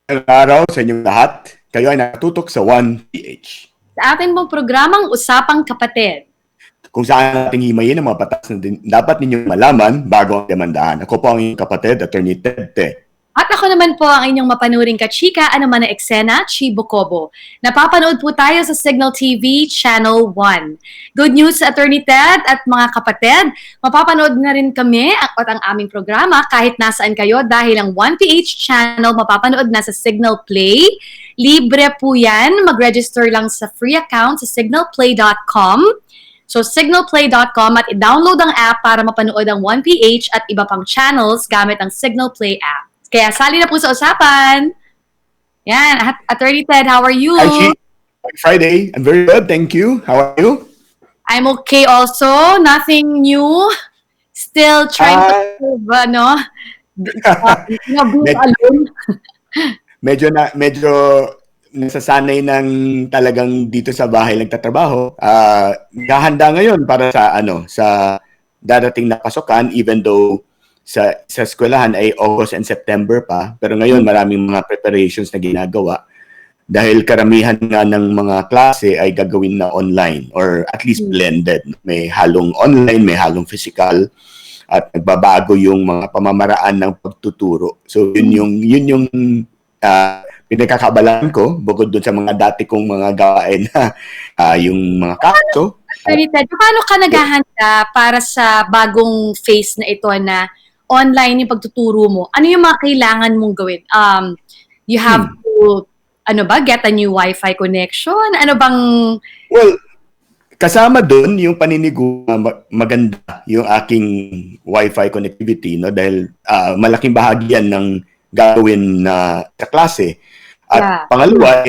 Magandang araw sa inyong lahat. Kayo ay natutok sa 1PH. Sa ating pong programang Usapang Kapa-Ted, Kung saan nating himayin ang mga batas na dapat ninyong malaman bago ang demandahan. Ako po ang inyong kapatid, Atty. Jedd. at ako naman po ang inyong mapanuring kachika, ano man na eksena, Chi Bocobo. Napapanood po tayo sa Signal TV Channel 1. Good news sa Atty. Ted at mga kapatid, mapapanood na rin kami at ang aming programa kahit nasaan kayo dahil ang 1PH channel mapapanood na sa Signal Play. Libre po yan, mag-register lang sa free account sa signalplay.com. So, signalplay.com at i-download ang app para mapanood ang 1PH at iba pang channels gamit ang Signal Play app. Kaya sali na po sa usapan. Yan, Atty. Ted, how are you? Hi, Chi. Happy Friday. I'm very good, thank you. How are you? I'm okay also. Nothing new. Still trying to live, being alone. Medyo nasasanay ng talagang dito sa bahay nagtatrabaho. Gahanda ngayon para sa darating na pasukan, even though sa eskwelahan ay August and September pa, pero ngayon maraming mga preparations na ginagawa dahil karamihan nga ng mga klase ay gagawin na online or at least blended. May halong online, may halong physical, at nagbabago yung mga pamamaraan ng pagtuturo. So yun yung pinagkakabalaan ko bukod dun sa mga dati kong mga gawain na yung mga kaso. Ted, paano ka naghahanda para sa bagong phase na ito na online yung pagtuturo mo? Ano yung mga kailangan mong gawin? You have to, get a new Wi-Fi connection? Ano bang... Well, kasama doon yung paninigo maganda yung aking Wi-Fi connectivity, no? Dahil malaking bahagi yan ng gagawin na sa klase. At pangalawa,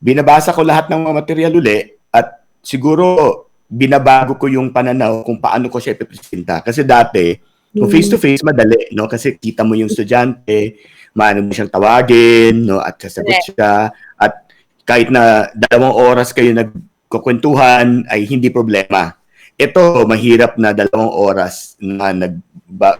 binabasa ko lahat ng mga material uli at siguro binabago ko yung pananaw kung paano ko siya ipipresenta. Kasi dati, kung face-to-face, madali, no? Kasi kita mo yung estudyante, maano mo siyang tawagin, no? At sasagot siya. At kahit na 2 oras kayo nagkukwentuhan, ay hindi problema. Ito, mahirap na 2 oras na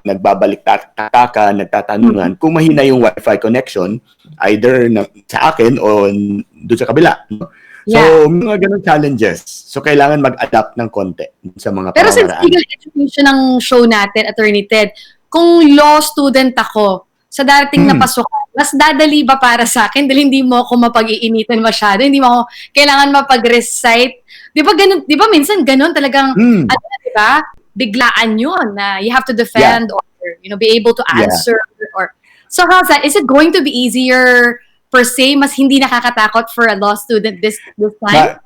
nagbabalik taka, nagtatanungan. Kung mahina yung Wi-Fi connection, either sa akin o doon sa kabila, no? So, mga ganun challenges. So, kailangan mag-adapt ng konti sa mga Pero pamamaraan. sa legal education ng show natin, Atty. Ted, kung law student ako, sa darating na pasukan, mas dadali ba para sa akin dahil hindi mo ako mapag-iinitan masyado, hindi mo ako kailangan mapag-recite. Di ba ganun, di ba minsan ganun talagang, di ba? Biglaan yun na you have to defend or, be able to answer. Or so how's that? Is it going to be easier per se, mas hindi nakakatakot for a law student this time?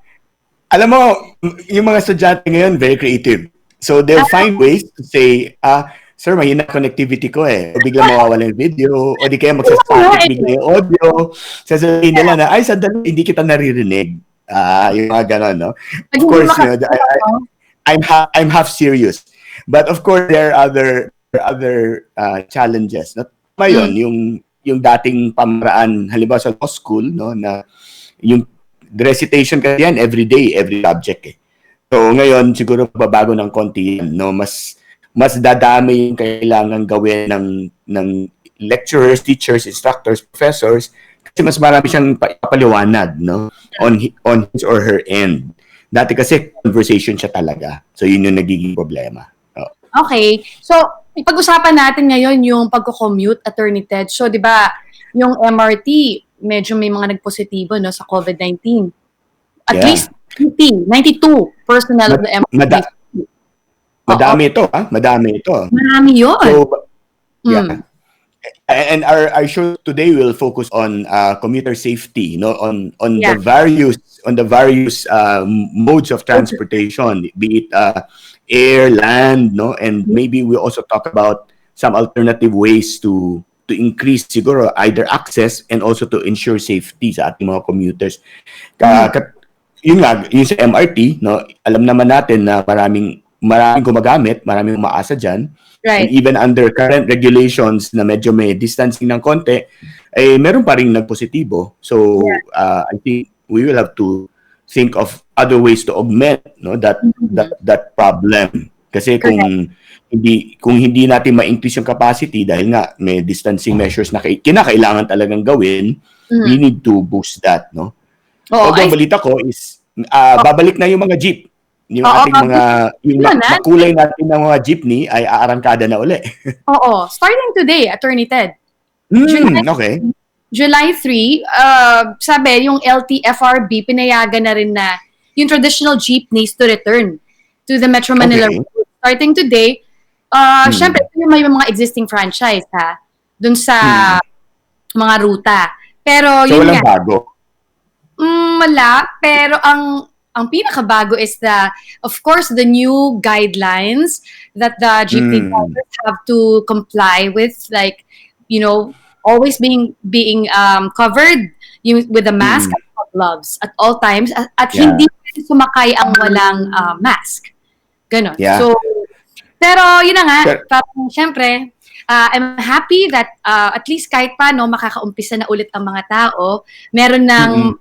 Alam mo, yung mga estudyante ngayon, very creative. So they'll find ways to say, sir, mahina connectivity ko eh. O bigla mawawala yung video, o di kaya magsastatic bigla yung audio. Sasabihin nila na, ay, sandali, hindi kita naririnig. Yung mga gano'n, no? Of course, I'm half serious. But of course, there are other challenges. No? Ngayon, yung dating pamaraan, halimbawa sa law school, no, na yung recitation kasi yan every day, every subject eh. So ngayon siguro babago ng konti yan, no, mas dadami yung kailangan gawin ng lecturers, teachers, instructors, professors kasi mas marami siyang papaliwanag, no, on his or her end. Dati kasi conversation siya talaga. So yun yung nagiging problema. Okay. So, ipag-usapan natin ngayon yung pag-commute, Atty. Ted. So, di ba, yung MRT, medyo may mga nagpositibo no, sa COVID-19. At least 92 personnel of the MRT. Madami ito, Madami ito. Marami yun. So, And our show today will focus on commuter safety, no, on the various modes of transportation, be it air, land, no, and maybe we also talk about some alternative ways to increase siguro either access and also to ensure safety sa ating mga commuters. Yung sa MRT, no, alam naman natin na maraming gumagamit, maraming umaasa dyan. Right. And even under current regulations na medyo may distancing ng konti, meron pa rin nagpositibo. So, I think we will have to think of other ways to augment, no, that problem. Kasi kung hindi natin ma-increase yung capacity dahil nga may distancing measures na kinakailangan talagang gawin, we need to boost that, no? Although balita ko is babalik na yung mga jeep. Yung ating mga yung makulay natin ng mga jeepney ay aarangkada na uli. Oo, starting today, Attorney Ted. Okay. July 3, sabi yung LTFRB pinayagan na rin na yung traditional jeepneys to return to the Metro Manila route. Starting today, syempre may mga existing franchise dun sa mga ruta. Pero so yun walang bago. Wala, pero ang pinakabago is of course, the new guidelines that the jeepney drivers have to comply with, like, always being covered with a mask at gloves at all times, at hindi sumakay ang walang mask. Ganon. Yeah. So, pero yun na nga, parang syempre, I'm happy that at least kahit paano makakaumpisa na ulit ang mga tao. Meron ng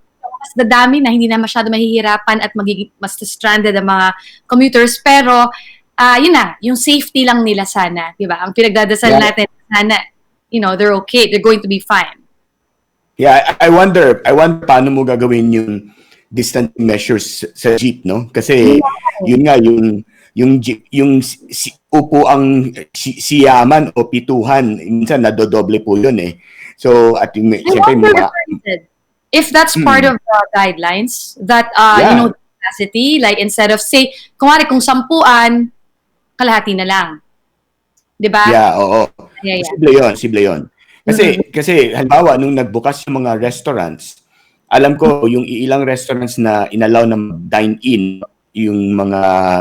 mas dadami na hindi na masyado mahihirapan at magiging mas stranded ang mga commuters. Pero, yun na, yung safety lang nila sana, di ba? Ang pinagdadasal natin, sana, they're okay, they're going to be fine. Yeah, I wonder paano mo gagawin yung distancing measures sa jeep, no? Kasi, yun nga, yung upo ang siyaman o pituhan, minsan nadodoble po yun eh. So, at yung, siyempre, if that's part of the guidelines, that, capacity, like instead of say, kung 10, kalahati na lang. Diba? Yeah, oo. Posible yun. Kasi, halimbawa, nung nagbukas yung mga restaurants, alam ko, yung ilang restaurants na inallow na dine-in, yung mga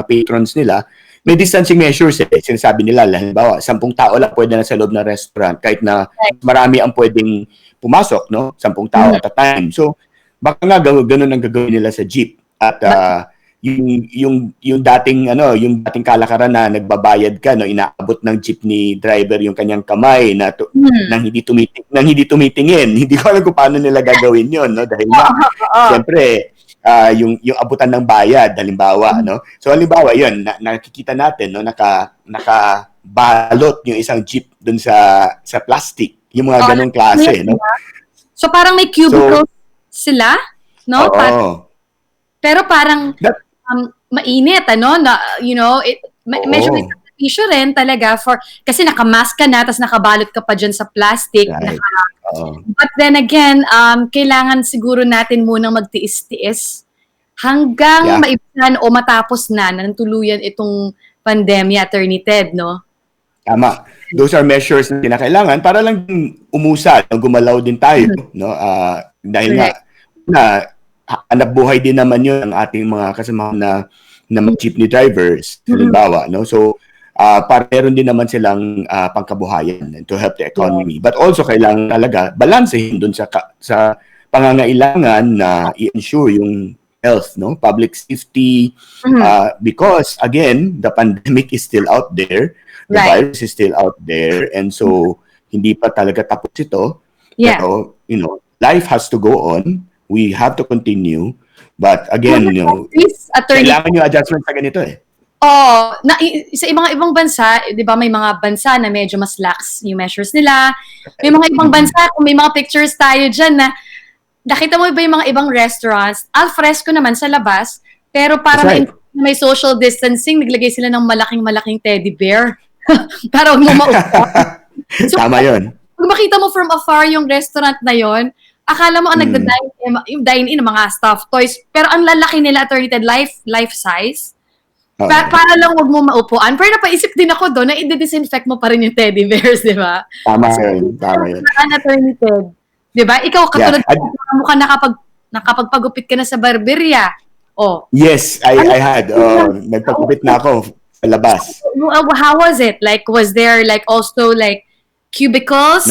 patrons nila, may distancing measures eh. Sinasabi nila, halimbawa, 10 tao lang pwede na sa loob ng restaurant kahit na marami ang pwedeng pumasok, no? 10 tao at a time. So, baka nga ganun ang gagawin nila sa jeep. At yung dating kalakaran na nagbabayad ka, no, inaabot ng jeepney driver yung kanyang kamay nang hindi tumitingin. Hindi ko alam kung paano nila gagawin 'yon, no? Dahil siyempre yung abutan ng bayad halimbawa, no? So halimbawa 'yun, nakikita natin, no, nakabalot yung isang jeep dun sa plastic, yung mga ganong klase, no? So parang may cubicles sila, no? Pero parang mainit, medyo may issue rin talaga kasi nakamask ka na tapos nakabalot ka pa dyan sa plastic. Right. But then again, kailangan siguro natin munang magtiis-tiis hanggang maibasan o matapos na ng tuluyan itong pandemya, Attorney Ted, no? Tama. Those are measures na kinakailangan para lang umusad, gumalaw din tayo, no? Dahil nga hanap buhay din naman yun ang ating mga kasama na jeepney drivers, halimbawa, no? So, para meron din naman silang pangkabuhayan to help the economy. But also, kailangan talaga balansehin dun sa pangangailangan na i-ensure yung health, no? Public safety, because, again, the pandemic is still out there, the virus is still out there, and so, hindi pa talaga tapos ito. Pero, life has to go on. We have to continue. But again, kailangan yung adjustment sa ganito eh. Sa ibang bansa, di ba, may mga bansa na medyo mas lax yung measures nila. May mga ibang bansa, kung may mga pictures tayo dyan na nakita mo ba yung mga ibang restaurants, al fresco naman sa labas, pero para may social distancing, naglagay sila ng malaking teddy bear. Para huwag mo maupo. So, tama yun. Kung makita mo from afar yung restaurant na yon, akala mo ang nagda-dine-in ng mga stuffed toys, pero ang lalaki nila, Attorney Ted, life size. Para lang wag mo maupuan. Pero napaisip din ako doon na i-disinfect mo pa rin yung teddy bears, di ba? Tama yun. Attorney Ted. Di ba? Ikaw, katulad mo ka nakapagpagupit ka na sa barberya. Yes, I had. Nagpagupit na ako sa labas. How was it? Like, was there also cubicles?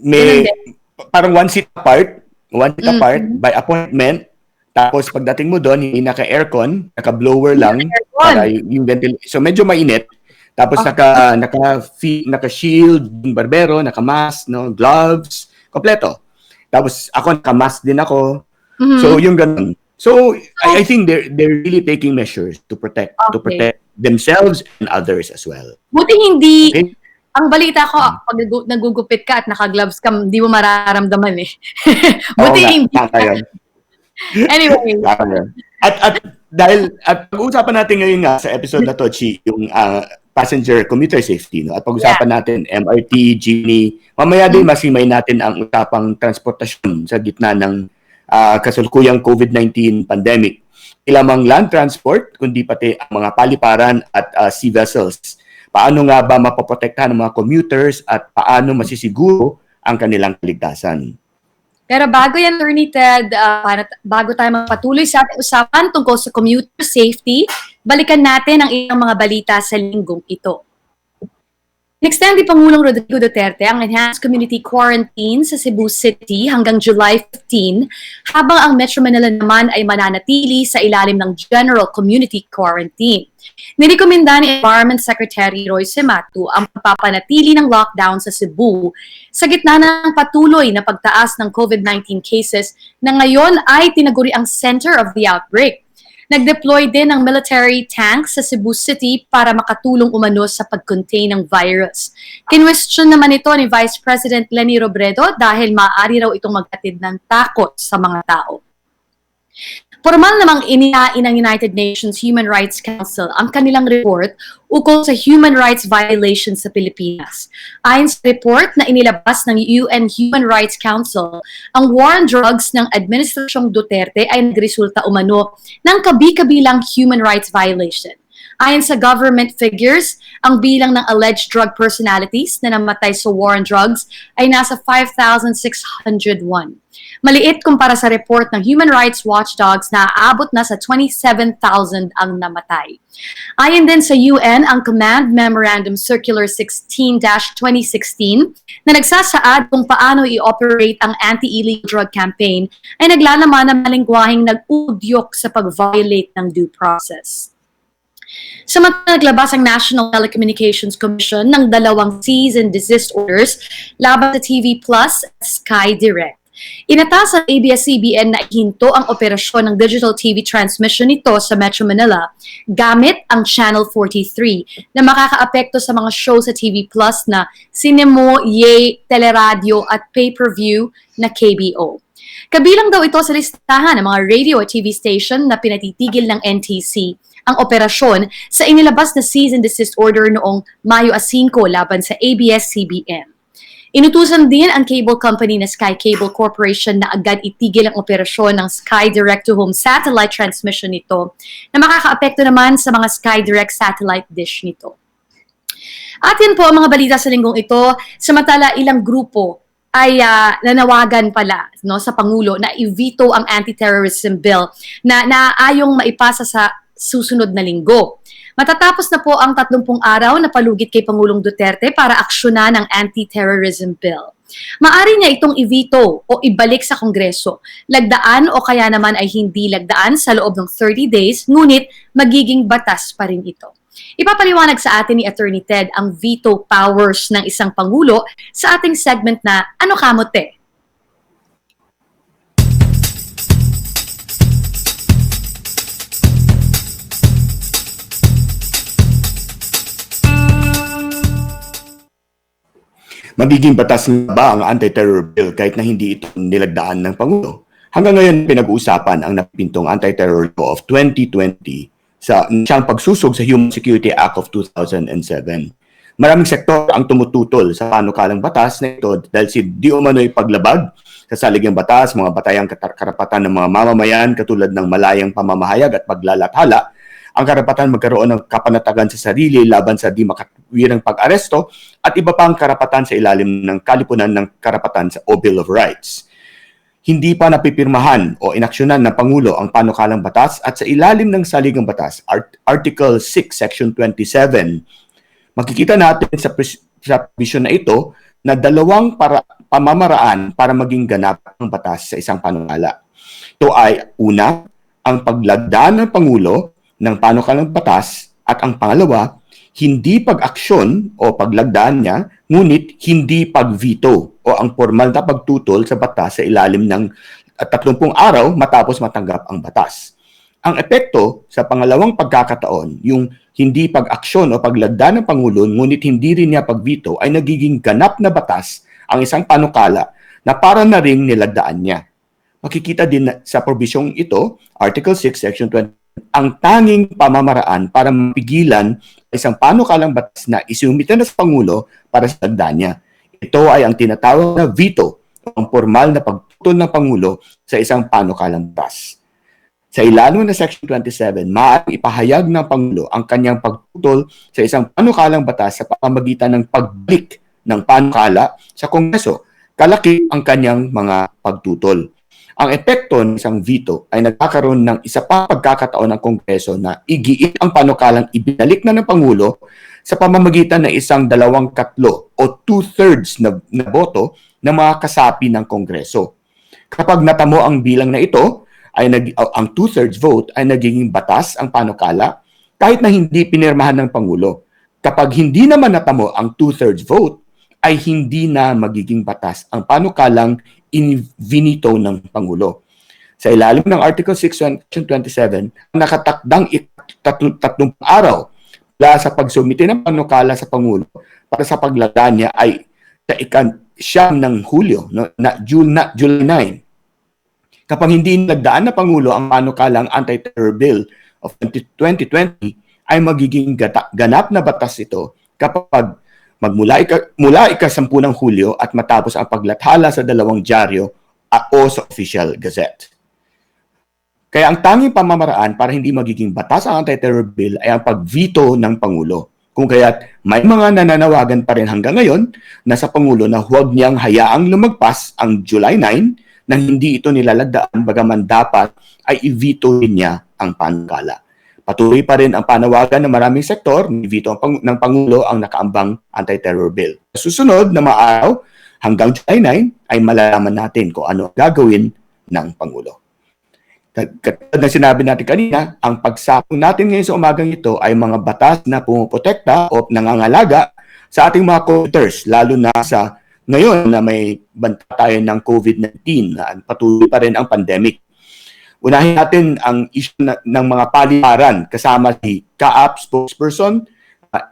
May parang one seat apart by appointment. Tapos pagdating mo doon, hindi naka-aircon, naka-blower lang para yung ventilation. So medyo mainit. Tapos naka-shield, yung barbero, naka-mask, no, gloves, kompleto. Tapos ako naka-mask din ako. So yung ganun. So I think they're really taking measures to protect themselves and others as well. Buti hindi, Okay? ang balita ko, pag nagugupit ka at naka-gloves ka, hindi mo mararamdaman eh. Oo Buti nga, hindi. tama yun. Anyway. Tama yun. At pag-uusapan natin ngayon nga sa episode na to, Chi, yung passenger commuter safety, no? At pag-usapan natin MRT, jeepney, mamaya din masimay natin ang usapang transportasyon sa gitna ng kasalukuyang COVID-19 pandemic. Hindi lamang land transport, kundi pati ang mga paliparan at sea vessels. Paano nga ba mapoprotektahan ng mga commuters at paano masisiguro ang kanilang kaligtasan? Pero bago yan, Atty. Ted, bago tayo magpatuloy sa ating usapan tungkol sa commuter safety, balikan natin ang ilang mga balita sa linggong ito. Inextend ni Pangulong Rodrigo Duterte ang enhanced community quarantine sa Cebu City hanggang July 15, habang ang Metro Manila naman ay mananatili sa ilalim ng general community quarantine. Nirekomenda ni Environment Secretary Roy Cematu ang pagpapanatili ng lockdown sa Cebu sa gitna ng patuloy na pagtaas ng COVID-19 cases na ngayon ay tinaguri ang center of the outbreak. Nag-deploy din ng military tanks sa Cebu City para makatulong umano sa pag-contain ng virus. Kinwestiyon naman ito ni Vice President Leni Robredo dahil maaari raw itong maghatid ng takot sa mga tao. Formal namang inihain ng United Nations Human Rights Council ang kanilang report ukol sa human rights violations sa Pilipinas. Ayon sa report na inilabas ng UN Human Rights Council, ang war on drugs ng Administrasyong Duterte ay nagresulta umano ng kabi-kabilang human rights violation. Ayon sa government figures, ang bilang ng alleged drug personalities na namatay sa war on drugs ay nasa 5,601. Maliit kumpara sa report ng Human Rights Watchdogs na aabot na sa 27,000 ang namatay. Ayon din sa UN, ang Command Memorandum Circular 16-2016 na nagsasaad kung paano i-operate ang anti-illegal drug campaign ay naglalaman ng malingwahing nag-udyok sa pag-violate ng due process. Samantala, naglabas ang National Telecommunications Commission ng 2 cease and desist orders laban sa TV Plus at Sky Direct. Inatas ang ABS-CBN na ihinto ang operasyon ng digital TV transmission nito sa Metro Manila gamit ang Channel 43 na makakaapekto sa mga show sa TV Plus na Cinemo, Ye, Teleradio at pay-per-view na KBO. Kabilang daw ito sa listahan ng mga radio at TV station na pinatitigil ng NTC ang operasyon sa inilabas na cease and desist order noong Mayo 5 laban sa ABS-CBN. Inutusan din ang cable company na Sky Cable Corporation na agad itigil ang operasyon ng Sky Direct-to-Home satellite transmission nito na makakaapekto naman sa mga Sky Direct satellite dish nito. At yan po ang mga balita sa linggong ito. Samantala, ilang grupo ay nanawagan pala sa Pangulo na i-veto ang anti-terrorism bill na naaayong maipasa sa susunod na linggo. Matatapos na po ang 30 araw na palugit kay Pangulong Duterte para aksyonan ang anti-terrorism bill. Maari niya itong i-veto o ibalik sa Kongreso. Lagdaan o kaya naman ay hindi lagdaan sa loob ng 30 days, ngunit magiging batas pa rin ito. Ipapaliwanag sa atin ni Atty. Ted ang veto powers ng isang Pangulo sa ating segment na Ano Kamote? Magiging batas nga ba ang anti-terror bill kahit na hindi ito nilagdaan ng Pangulo? Hanggang ngayon, pinag-uusapan ang napintong Anti-Terror Law of 2020 sa siyang pagsusog sa Human Security Act of 2007. Maraming sektor ang tumututol sa panukalang batas na ito dahil di umano'y paglabag sa saligang batas, mga batayang karapatan ng mga mamamayan katulad ng malayang pamamahayag at paglalathala, ang karapatan magkaroon ng kapanatagan sa sarili laban sa di makatwirang pag-aresto at iba pang karapatan sa ilalim ng kalipunan ng karapatan sa o Bill of Rights. Hindi pa napipirmahan o inaksyonan ng Pangulo ang panukalang batas at sa ilalim ng saligang batas, Article 6, Section 27, makikita natin sa provision na ito na dalawang pamamaraan para maging ganap ang batas sa isang panukala. Ito ay una, ang paglagda ng Pangulo ng panukalang batas at ang pangalawa, hindi pag-aksyon o paglagdaan niya, ngunit hindi pag-veto o ang formal na pagtutol sa batas sa ilalim ng at 30 araw matapos matanggap ang batas. Ang epekto sa pangalawang pagkakataon, yung hindi pag-aksyon o paglagda ng Pangulo ngunit hindi rin niya pag-veto ay nagiging ganap na batas ang isang panukala na para na ring nilagdaan niya. Makikita din sa probisyong ito, Article 6, Section 20, ang tanging pamamaraan para mapigilan isang panukalang batas na isumite na sa Pangulo para sa lagda niya. Ito ay ang tinatawag na veto o ang formal na pagtutol ng Pangulo sa isang panukalang batas. Sa ilalim ng Section 27, maaaring ipahayag ng Pangulo ang kanyang pagtutol sa isang panukalang batas sa pamamagitan ng pagbalik ng panukala sa Kongreso, kalaki ang kanyang mga pagtutol. Ang epekto ng isang veto ay nagkakaroon ng isa pa pagkakataon ng Kongreso na igiit ang panukalang ibinalik na ng Pangulo sa pamamagitan ng isang 2/3 o 2/3 na boto ng mga kasapi ng Kongreso. Kapag natamo ang bilang na ito, ang 2/3 vote ay nagiging batas ang panukala kahit na hindi pinirmahan ng Pangulo. Kapag hindi naman natamo ang 2/3 vote, ay hindi na magiging batas ang panukalang invinito ng Pangulo. Sa ilalim ng Article 6, Section 27, nakatakdang 30 araw mula sa pagsumite ng panukala sa Pangulo para sa paglagda niya ay sa ika-9 ng Hulyo, July 9. Kapag hindi nilagdaan na Pangulo ang panukalang Anti-Terror Bill of 2020, ay magiging ganap na batas ito kapag mula ika-10 ng Hulyo at matapos ang paglathala sa 2 dyaryo o sa Official Gazette. Kaya ang tanging pamamaraan para hindi magiging batas ang Anti-Terror Bill ay ang pag-veto ng Pangulo. Kung kaya't may mga nananawagan pa rin hanggang ngayon na sa Pangulo na huwag niyang hayaang lumagpas ang July 9 nang hindi ito nilalagdaan bagaman dapat ay i-veto niya ang panukala. Patuloy pa rin ang panawagan ng maraming sektor na i-veto ng Pangulo ang nakaambang Anti-Terror Bill. Sa susunod na mga araw, hanggang July 9, ay malalaman natin kung ano gagawin ng Pangulo. Katulad na sinabi natin kanina, ang pagsapong natin ngayon sa umagang ito ay mga batas na pumoprotekta o nangangalaga sa ating mga commuters, lalo na sa ngayon na may banta tayo ng COVID-19 na patuloy pa rin ang pandemic. Unahin natin ang issue ng mga paliparan kasama si CAAP Spokesperson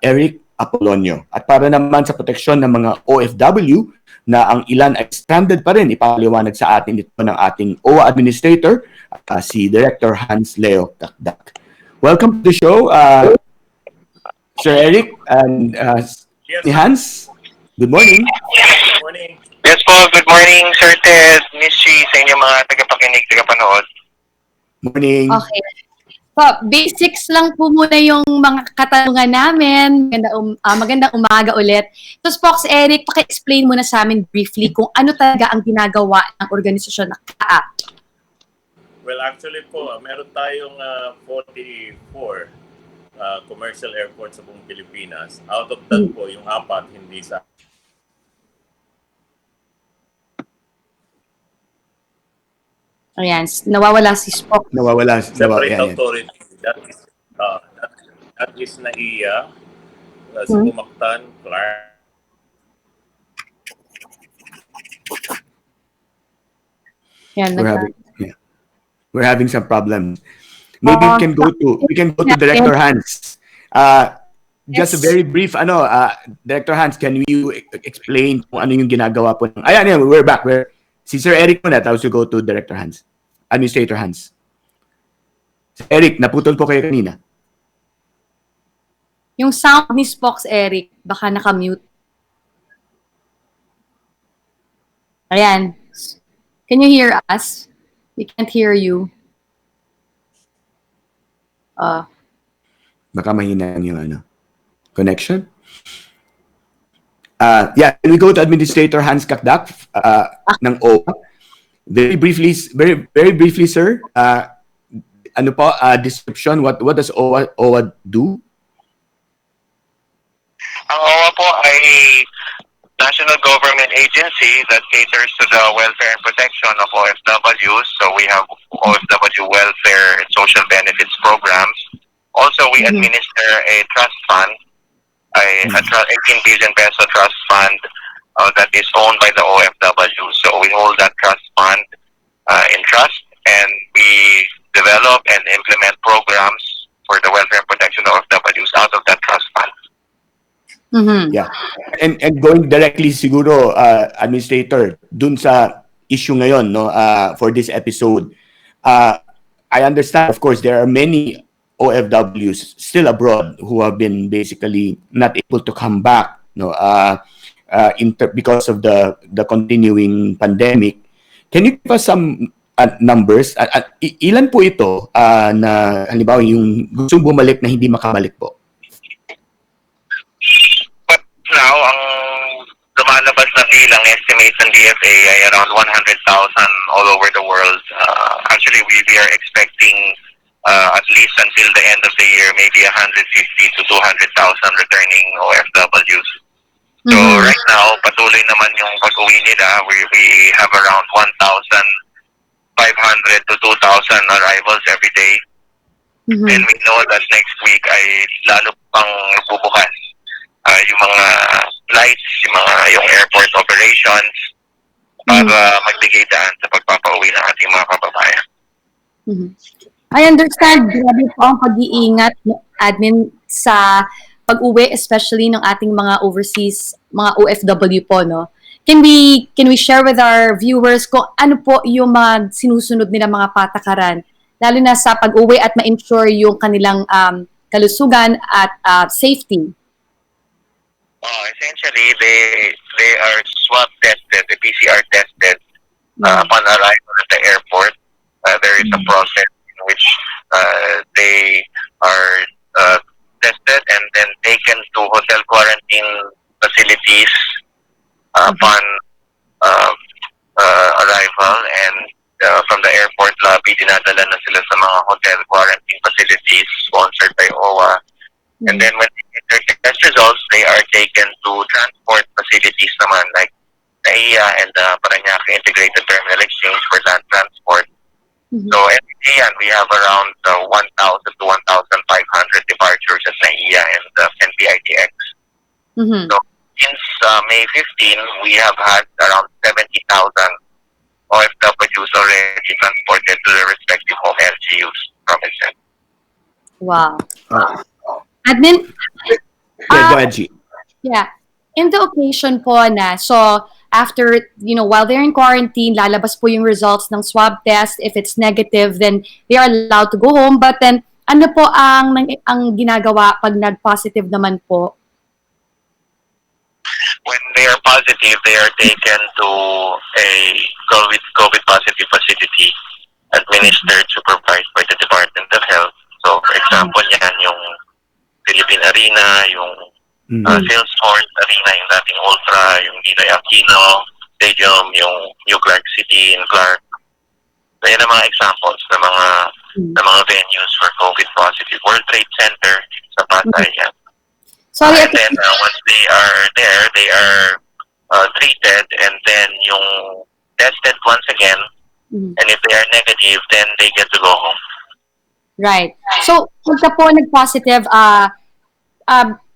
Eric Apolonio. At para naman sa proteksyon ng mga OFW na ang ilan ay stranded pa rin, ipaliwanag sa atin ito ng ating OWWA Administrator, si Director Hans Cacdac. Welcome to the show, Sir Eric and ni Hans. Good morning. Good morning. Yes po, good morning Sir Ted, Miss Chi, sa inyong mga tagapakinig, tagapanood. Morning. Okay. So, basics lang po muna yung mga katanungan namin. Magandang umaga ulit. So, Spox Eric, paki-explain muna sa amin briefly kung ano talaga ang ginagawa ng organisasyon na CAAP. Well, actually po, meron tayong 44 commercial airports sa buong Pilipinas. Out of that po, yung 4 hindi sa... Ayan, nawawala si Spock. Nawawala. Separate authority. That is NAIA, Sumaktan, Clark. Yan, We're having some problems. Maybe we can go to Director Hans. Just a very brief Director Hans, can you explain kung ano yung ginagawa po ng ayan, we're back. Si Sir Eric muna, tapos you go to Director Hans. Administrator Hans. Sir Eric, naputol po kayo kanina. Yung sound ni Spox Eric, baka nakamute. Ayan. Can you hear us? We can't hear you. Baka mahina yung connection. Can we go to Administrator Hans Cacdac ng OWWA? Very briefly, sir. Description, what does OWWA do? Ang OWWA po ay national government agency that caters to the welfare and protection of OFWs. So we have OFW welfare and social benefits programs. Also, we administer a trust fund, a 18 billion peso trust fund that is owned by the OFW. So we hold that trust fund in trust, and we develop and implement programs for the welfare and protection of OFWs out of that trust fund. Mhm. Yeah. And going directly siguro, Administrator, dun sa issue ngayon, no, for this episode, I understand, of course, there are many OFWs still abroad who have been basically not able to come back, no, because of the continuing pandemic. Can you give us some numbers? Ilan po ito na halimbawa yung gustong bumalik na hindi makabalik po? But now, ang lumalabas na bilang estimate ng DFA ay around 100,000 all over the world. Actually, we are expecting at least until the end of the year, maybe 150 to 200,000 returning OFWs. So right now, patuloy naman yung pag-uwi nila. We have around 1,500 to 2,000 arrivals every day. And we know that next week ay lalo pang bubukas yung mga flights, yung airport operations para magbigay daan sa pagpapauwi ng ating mga kababayan. I understand, grabe po ang pag-iingat, admin, sa pag-uwi, especially ng ating mga overseas, mga OFW po, no? Can we share with our viewers kung ano po yung mga sinusunod nila mga patakaran, lalo na sa pag-uwi at ma-ensure yung kanilang kalusugan at safety? Essentially, they are swab tested, the PCR tested upon arrival at the airport. There is a process in which they are tested and then taken to hotel quarantine facilities upon arrival, and from the airport lobby, dinadala na sila sa mga hotel quarantine facilities sponsored by OWWA. And then when they get their test results, they are taken to transport facilities naman like NAIA and Paranaque Integrated Terminal Exchange for land transport. So every day we have around 1,000 to 1,500 departures at NAIA and NPITX. So since May 15, we have had around 70,000 OFWs already transported to their respective home LGUs provinces. Wow. Admin, Yeah, go ahead, G. yeah. In the occasion po na, so after, while they're in quarantine, lalabas po yung results ng swab test. If it's negative, then they are allowed to go home. But then, ano po ang ginagawa pag nag-positive naman po? When they are positive, they are taken to a COVID positive facility administered, supervised by the Department of Health. So, for example, yan yung Philippine Arena, yung Salesforce Arena, yung dating Ultra, yung Ninoy Aquino Stadium, yung New Clark City in Clark. So, yan ang mga examples ng mga venues for COVID positive. World Trade Center sa Pasay, yan. Sorry, And then once they are there, they are treated and then yung tested once again. And if they are negative, then they get to go home. Right. So, pagka po nag-positive,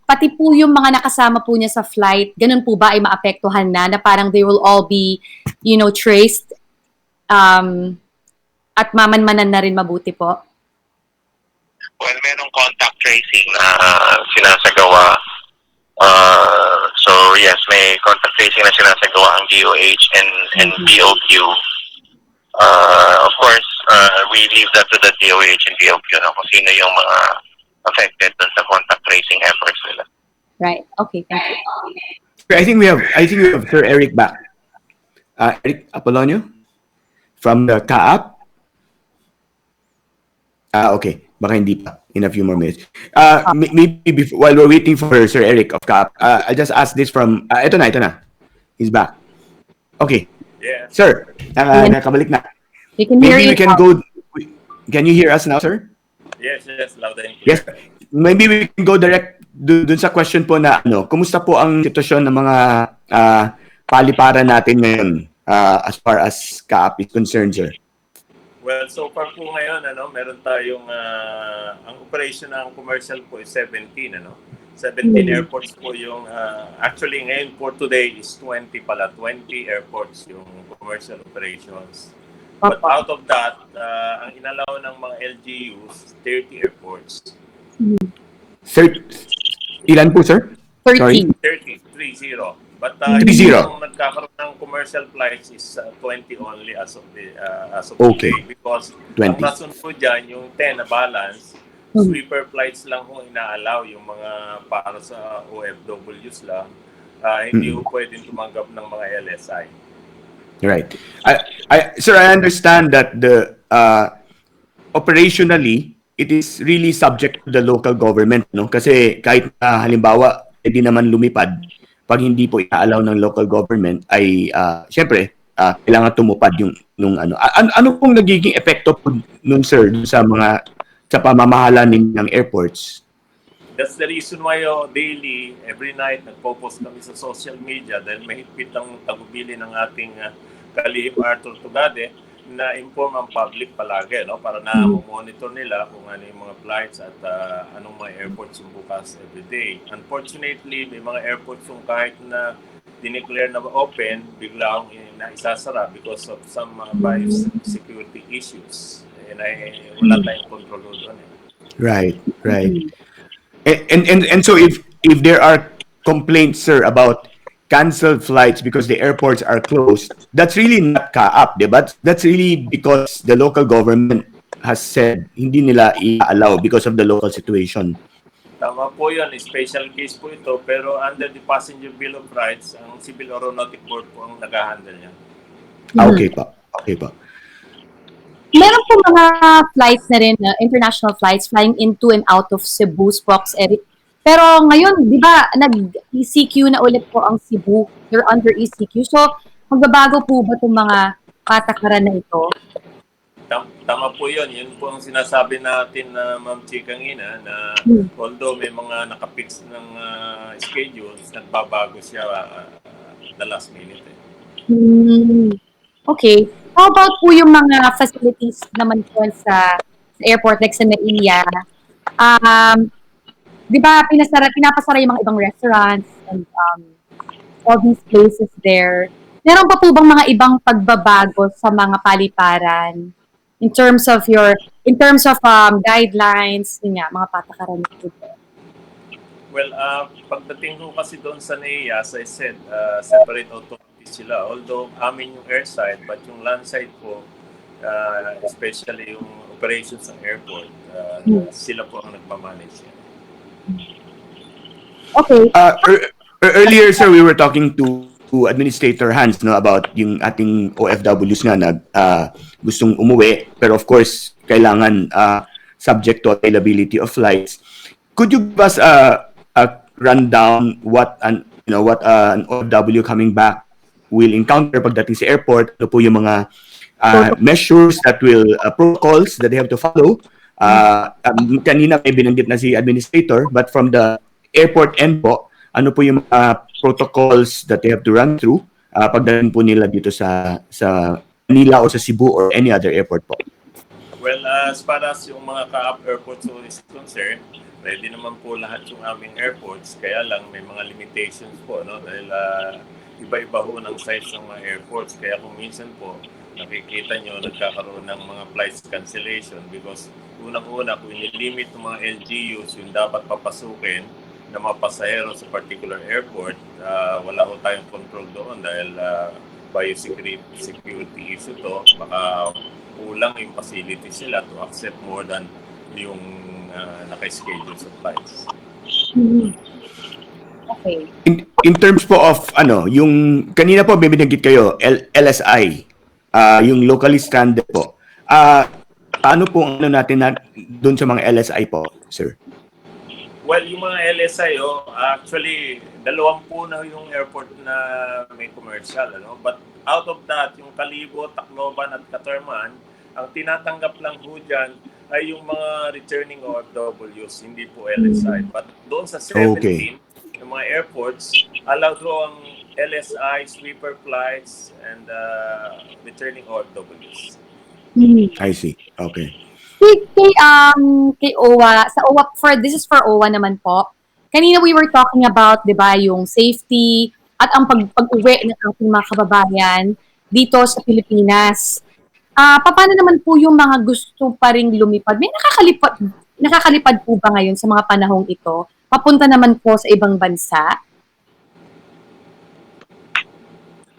pati po yung mga nakasama po niya sa flight, ganun po ba ay maapektuhan na parang they will all be, traced at mamanmanan na rin mabuti po? Well, merong contact tracing na sinasagawa. So, yes, may contact tracing na sinasagawa ang DOH and BOQ. Of course, we leave that to the DOH and BOQ na kung sino yung mga affected dun sa contact tracing efforts nila. Right. Okay, thank you. I think we have Sir Eric back. Eric Apolonio from the CAAP. Okay. Baka hindi pa. In a few more minutes. Maybe before, while we're waiting for Sir Eric of CAAP, I'll just ask this from... ito na. He's back. Okay. Yeah. Sir, nakabalik na. We can hear Maybe we you can now. go... Can you hear us now, sir? Yes, loud and clear. Yes. Maybe we can go direct dun sa question po na kumusta po ang sitwasyon ng mga paliparan natin ngayon as far as CAAP is concerned, sir? Well, so far po ngayon, meron tayong ang operation ng commercial po is 17, 17 airports po yung actually ngayon for today is 20 pala, 20 airports yung commercial operations. But Opo. out of that, ang inalaw ng mga LGUs, 30 airports. Sir, ilan po, sir? 30. 30, 30. But 30. yung nagkakaroon ng commercial flights is 20 only as of Okay. today. Because 20. ang rason po dyan, yung 10 na balance, sweeper flights lang ho inaalaw yung mga para sa OFWs lang. Hindi ho pwedeng tumanggap ng mga LSI. Right. Sir, I understand that the operationally, it is really subject to the local government, no? Kasi kahit halimbawa, hindi naman lumipad, pag hindi po inaalaw ng local government, ay syempre, kailangan tumupad yung nung ano. Ano pong nagiging epekto po nun, sir, dun sa pamamahala ng airports? That's the reason why daily, every night, nagpo-post kami sa social media dahil mahigpit ang tagubili ng ating kalihim Arthur Tugade na inform ang public palagi, no? Para na monitor nila kung ano yung mga flights at anong mga airports yung bukas everyday. Unfortunately, may mga airports yung kahit na dineclare na open, biglang naisasara because of some biosecurity issues. Wala tayong control doon. Right. And so if there are complaints, sir, about canceled flights because the airports are closed, that's really not CAAP, diba? That's really because the local government has said hindi nila i-allow because of the local situation. Tama po yun, special case po ito, pero under the Passenger Bill of Rights, ang Civil Aeronautic Board po ang nag-handle niya. Okay pa. Meron po mga flights na rin, international flights flying into and out of Cebu, Spox, Eric. Pero ngayon, di ba, nag-ECQ na ulit po ang Cebu. They're under ECQ. So, magbabago po ba itong mga patakaran na ito? Tama po yun. Yun po ang sinasabi natin na Ma'am Chi kanina na although may mga nakapix ng schedules, nagbabago siya the last minute. Okay. How about po yung mga facilities naman po sa airport like sa NAIA? Di ba pinapasara yung mga ibang restaurants and all these places there. Meron pa po bang mga ibang pagbabago sa mga paliparan in terms of guidelines, yun nga, mga patakaran po? Well, pagdating ko kasi doon sa NAIA, as I said, separate authorities sila. Although amin yung airside, but yung landside po, especially yung operations ng airport, sila po ang nagmamanage. Okay. Earlier, sir, we were talking to Administrator Hans, no, about yung ating OFWs nga na gustong umuwi, pero of course kailangan subject to availability of flights. Could you give us a rundown what an OFW coming back will encounter pagdating sa airport? Ano po yung mga measures that will protocols that they have to follow? Kanina may binanggit na si Administrator, but from the airport end po, ano po yung protocols that they have to run through pagdating po nila dito sa Manila o sa Cebu or any other airport po? Well, as far as yung mga CAAP airports is concerned, ready naman po lahat yung aming airports, kaya lang may mga limitations po, no? Dahil iba-iba ho ng size ng mga airports, kaya kung minsan po nakikita nyo nagkakaroon ng mga flights cancellation because unang-una kung inilimit ng mga LGUs yung dapat papasukin na mga pasahero sa particular airport, wala ho tayong control doon dahil biosecurity issue to, baka kulang yung facility sila to accept more than yung naka-schedule sa flights. Okay. In terms po of yung kanina po binanggit kayo LSI, yung locally stranded po. Paano po natin doon sa mga LSI po, sir? Well, yung mga LSI, actually, 20 na yung airport na may commercial, But out of that, yung Kalibo, Tacloban at Catarman, ang tinatanggap lang ho dyan ay yung mga returning OFWs, hindi po LSI. But doon sa 17, yung mga airports, allowed ho ang LSI, sweeper flights, and returning OFWs. I see. Okay. Kay OWWA, this is for OWWA naman po. Kanina we were talking about, 'di ba, yung safety at ang pag-uwi ng ating mga kababayan dito sa Pilipinas. Paano naman po yung mga gusto pa ring lumipad? May nakakalipad po ba ngayon sa mga panahong ito? Papunta naman po sa ibang bansa?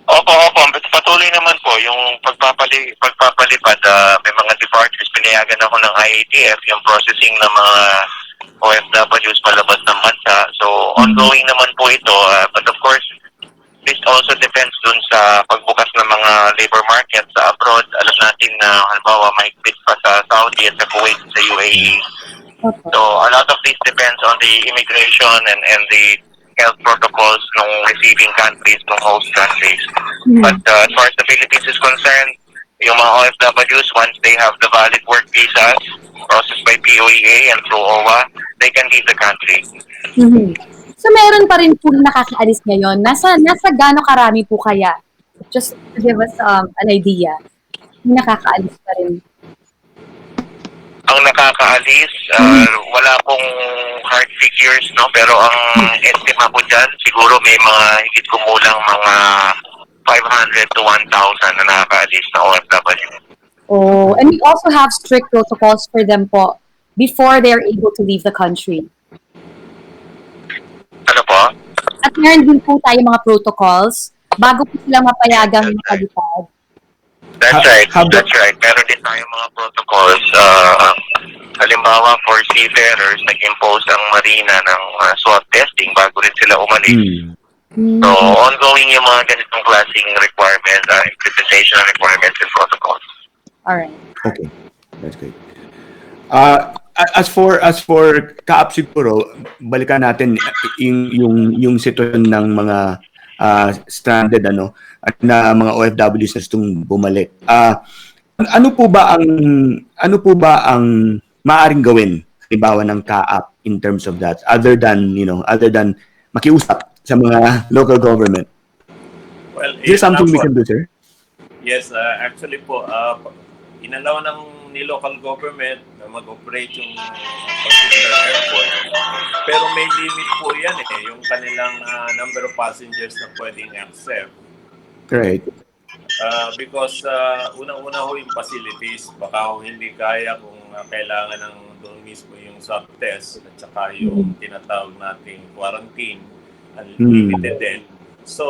Opo, opo. Patuloy naman po yung pagpapalipad. May mga departures. Pinayagan ako ng IATF yung processing ng mga OFWs palabas ng bansa. So, ongoing naman po ito. But of course, this also depends dun sa pagbukas ng mga labor market sa abroad. Alam natin na halimbawa mahigpit pa sa Saudi at sa Kuwait, sa UAE. Opo. So a lot of this depends on the immigration and the health protocols ng receiving countries, ng host countries. But as far as the Philippines is concerned, yung mga OFWs, once they have the valid work visas processed by POEA and through OWWA, they can leave the country. So meron pa rin po nakakaalis ngayon. Nasa gaano karami po kaya? Just to give us an idea. Nakakaalis pa rin. Ang nakakaalis, wala pong hard figures, no? Pero ang estima ko dyan, siguro may mga higit kumulang mga 500 to 1,000 na nakakaalis na OFW. Oh, and we also have strict protocols for them po before they are able to leave the country. Ano po? At meron din po tayo mga protocols bago po sila mapayagang makalipad. That's right. That's right. Meron din tayong mga protocols. Halimbawa, for seafarers, nag-impose ang marina ng swab testing bago rin sila umalis. So, ongoing yung mga ganitong klaseng requirements, implementation requirements and protocols. Alright. Okay, that's great. As for CAAP siguro, balikan natin yung sitwasyon ng mga stranded na mga OFWs na gustong bumalik. Ano po ba ang maaaring gawin halimbawa ng CAAP in terms of that other than makiusap sa mga local government? Well, is there something we can do, sir? Yes, actually po, inalaw ni local government na mag-operate yung particular airport. Pero may limit po yan yung kanilang number of passengers na pwedeng accept. Right. Because unang-una ho yung facilities, baka ho hindi kaya kung kailangan ng doon mismo yung swab test at saka yung tinatawag nating quarantine, unlimited din. So,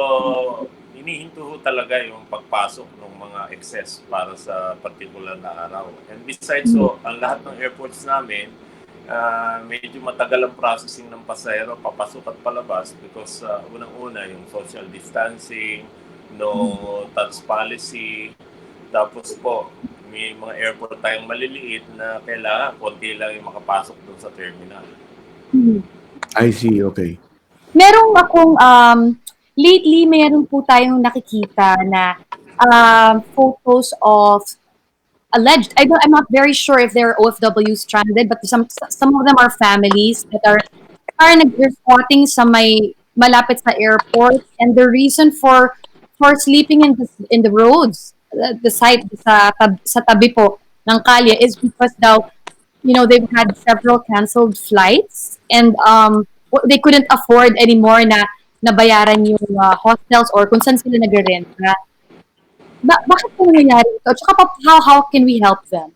inihinto ho talaga yung pagpasok ng mga excess para sa particular na araw. And besides, so, ang lahat ng airports namin, medyo matagal ang processing ng pasahero, papasok at palabas because unang-una yung social distancing, no touch policy, tapos po, may mga airport tayong maliliit na kailangan konti lang yung makapasok doon sa terminal. I see, okay. Merong akong lately, meron po tayong nakikita na photos of alleged, I'm not very sure if they're OFW stranded, but some of them are families that are nag-squatting sa may malapit sa airport, and the reason for sleeping in the roads, the side sa tabi po ng kalye is because daw, they've had several canceled flights, and they couldn't afford anymore na nabayaran yung hostels or kung saan sila nag-rent. Bakit po nangyayari ito? At saka how can we help them?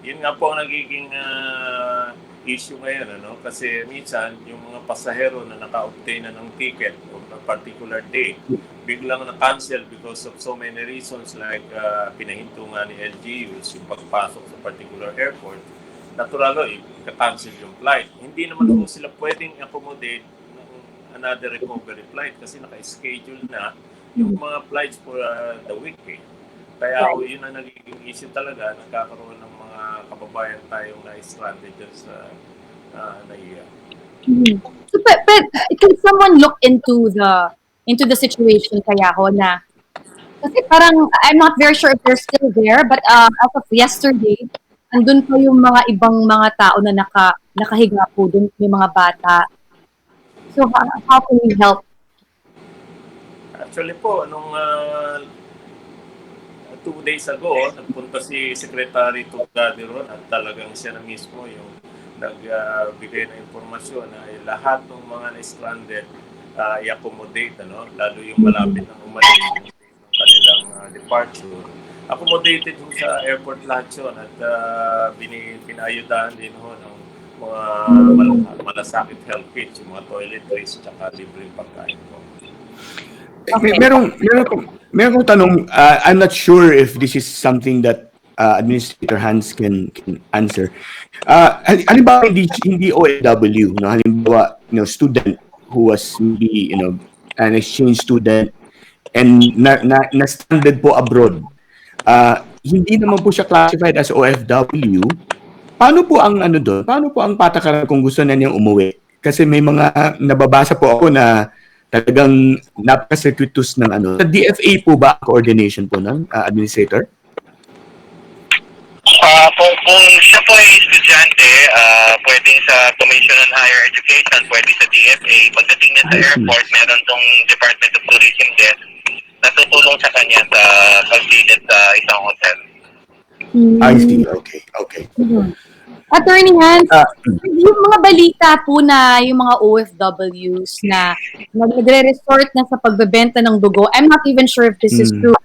Yun nga po ang nagiging issue ngayon, kasi minsan yung mga pasahero na naka-obtain na ng ticket of a particular day, biglang na-cancel because of so many reasons like pinahinto nga ni LGUs yung pagpasok sa particular airport. Natural ika-cancel yung flight. Hindi naman po sila pwedeng accommodate ng another recovery flight kasi naka-schedule na yung mga flights for the week. Kaya yun ang nagiging issue talaga, nagkakaroon ng mga kababayan tayong na-stranded dyan sa NAIA. So, but can someone look into the situation kaya ho na kasi parang I'm not very sure if they're still there, but as of yesterday, andun pa yung mga ibang mga tao na nakahiga po dun, may mga bata. So how can we help? Actually po, nung 2 days ago, nagpunta si Secretary Tugadi ron at talagang siya na mismo yung nagbigay ng impormasyon na lahat ng mga na-stranded i-accommodate, lalo yung malapit ng umalis ng kanilang departure, accommodated ho sa airport lahat yun at pinayudahan din ho ng mga malasakit health kits, yung mga toiletries, tsaka libreng pagkain po. Okay. Meron kong tanong, I'm not sure if this is something that Administrator Hans can answer. Halimbawa, hindi OFW, no? Halimbawa, student who was maybe, an exchange student and na-stranded po abroad. Hindi naman po siya classified as OFW. Paano po ang doon? Paano po ang patakaran kung gusto na niyang umuwi? Kasi may mga nababasa po ako na talagang napaka-circuitous ng Sa DFA po ba coordination po ng administrator? Kung siya po ay estudyante, pwedeng sa Commission on Higher Education, pwede sa DFA. Pagdating niya sa airport, meron tong Department of Tourism desk na tutulong sa kanya sa pagsilid sa isang hotel. I see. Okay. Attorney Hans, yung mga balita po na yung mga OFWs na nagre-resort na sa pagbebenta ng dugo, I'm not even sure if this is true.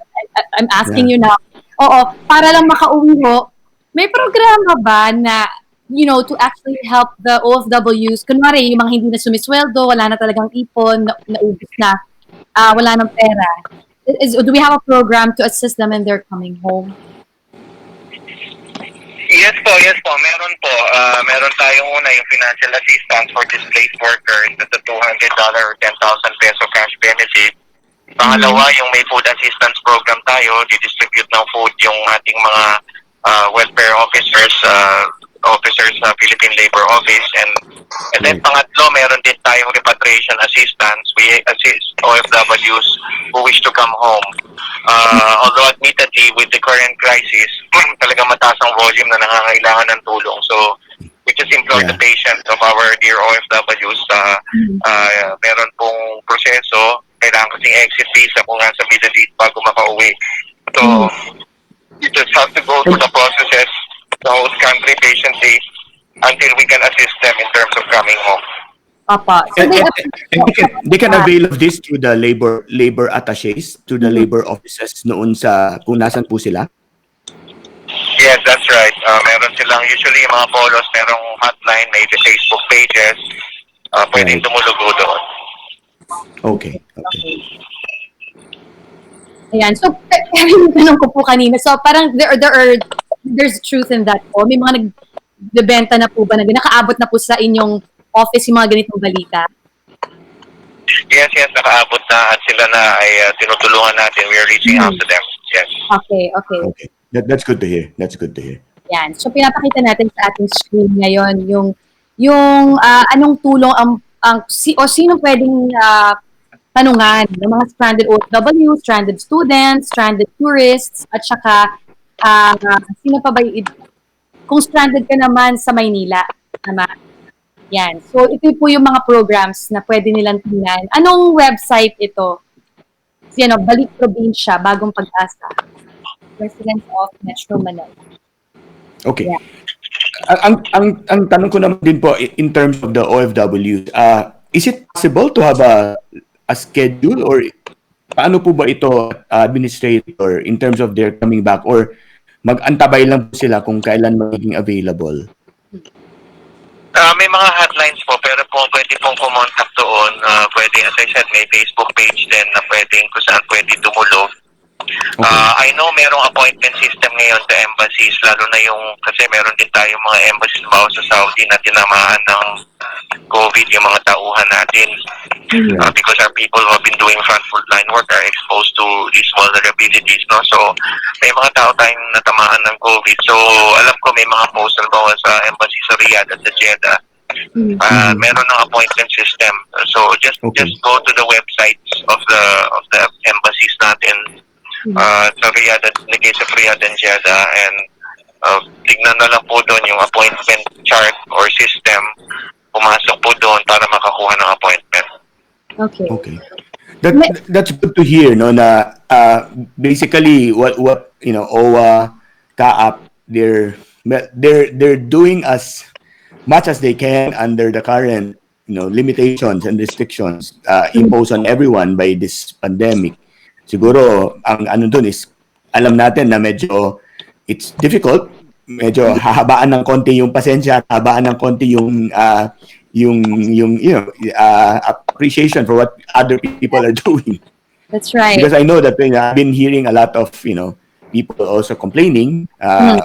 I'm asking you now. Oo, para lang makauwi ho, may programa ba na, to actually help the OFWs? Kunwari, yung mga hindi na sumisweldo, wala na talagang ipon, naubos na, wala ng pera. Do we have a program to assist them in their coming home? Yes po. Meron po. Meron tayong una yung financial assistance for displaced workers at the $200 or 10,000 peso cash benefit. Pangalawa, yung may food assistance program tayo, didistribute ng food yung ating mga welfare officers sa Philippine Labor Office. And then pangatlo, meron din tayong repatriation assistance. We assist OFWs who wish to come home. Although admittedly, with the current crisis, talagang mataas ang volume na nangangailangan ng tulong. So, we just implore the patience of our dear OFWs. Meron pong proseso, kailangan kasing exit visa kung nasa Middle East bago makauwi. So, you just have to go through the processes sa host country patiently until we can assist them in terms of coming home. Papa. So they can avail of this through the labor attaches, to the labor offices noon kung nasan po sila? Yes, that's right. Meron silang, usually yung mga polos, merong hotline, may Facebook pages, pwedeng tumulugo doon. Okay. Ayan. So, yung tanong ko po kanina, so parang there's truth in that po. May mga nagbebenta na po ba, nakaabot na po sa inyong office yung mga ganitong balita? Yes, nakaabot na at sila na ay tinutulungan natin. We are reaching out to them. Yes. Okay. That's good to hear. Yan. So, pinapakita natin sa ating screen ngayon yung anong tulong sino pwedeng tanungan ng mga stranded OFW, stranded students, stranded tourists, at saka sino pa ba kung stranded ka naman sa Maynila. Tama? Yan. So, ito po yung mga programs na pwede nilang tingnan. Anong website ito? Balik Probinsya, Bagong Pag-asa. Residents of Metro Manila. Okay. Yeah. Ang tanong ko naman din po in terms of the OFWs, is it possible to have a schedule or paano po ba ito administrator in terms of their coming back or mag-antabay lang po sila kung kailan magiging available? May mga hotlines po, pero pwede pong kumontak doon. Pwede, as I said, may Facebook page din na pwedeng kung saan pwede dumulog. I know merong appointment system ngayon sa embassies, lalo na kasi meron din tayong mga embassies bawa sa Saudi na tinamaan ng COVID, yung mga tauhan natin. Because our people who have been doing frontline work are exposed to these vulnerabilities, no? So, may mga tao tayong natamaan ng COVID. So, alam ko may mga postal bawa sa embassy sa Riyadh at sa Jeddah. Meron ng appointment system. So, just go to the websites of the embassies natin sa Riyadh, sa Riyadh and Jeddah, and tignan na lang po doon yung appointment chart or system. Pumasok po doon para makakuha ng appointment. Okay. That's good to hear, no, na basically what OWWA, CAAP, they're doing as much as they can under the current limitations and restrictions imposed on everyone by this pandemic. Siguro ang doon is alam natin na medyo it's difficult, medyo hahabaan ng konti yung pasensya, hahabaan ng konti yung appreciation for what other people are doing. That's right. Because I know that I've been hearing a lot of people also complaining.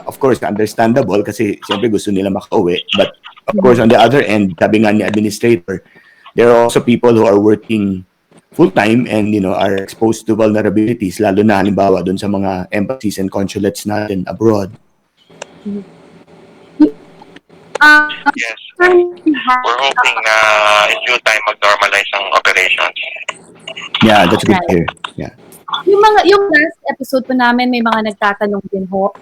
Of course, understandable kasi siyempre gusto nila makauwi. But of course, on the other end, sabi nga ni administrator, there are also people who are working full-time and are exposed to vulnerabilities, lalo na halimbawa doon sa mga embassies and consulates natin abroad. Yes. We're hoping na in due time mag-normalize ang operations. Yeah, that's good to hear. Yeah. Yung last episode po namin, may mga nagtatanong din ho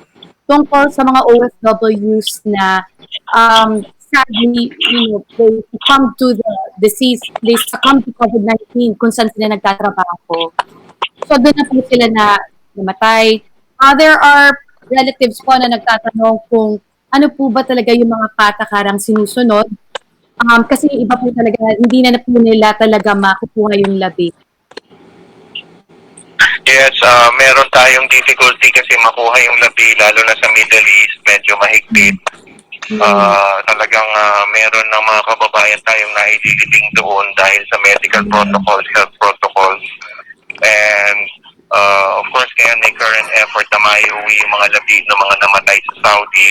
tungkol sa mga OFWs na sadly, they succumb to the disease, they succumb to COVID-19 kung saan sila nagtatrabaho. So doon na po sila na namatay. There are relatives po na nagtatanong kung ano po ba talaga yung mga patakarang sinusunod. Kasi iba po talaga, hindi na po nila talaga makukuha yung labi. Yes, meron tayong difficulty kasi makuha yung labi, lalo na sa Middle East, medyo mahigpit. Talagang meron ng mga kababayan tayong naidiliting doon dahil sa medical protocols, health protocols. And of course, kaya may current effort na maiuwi yung mga labi ng mga namatay sa Saudi,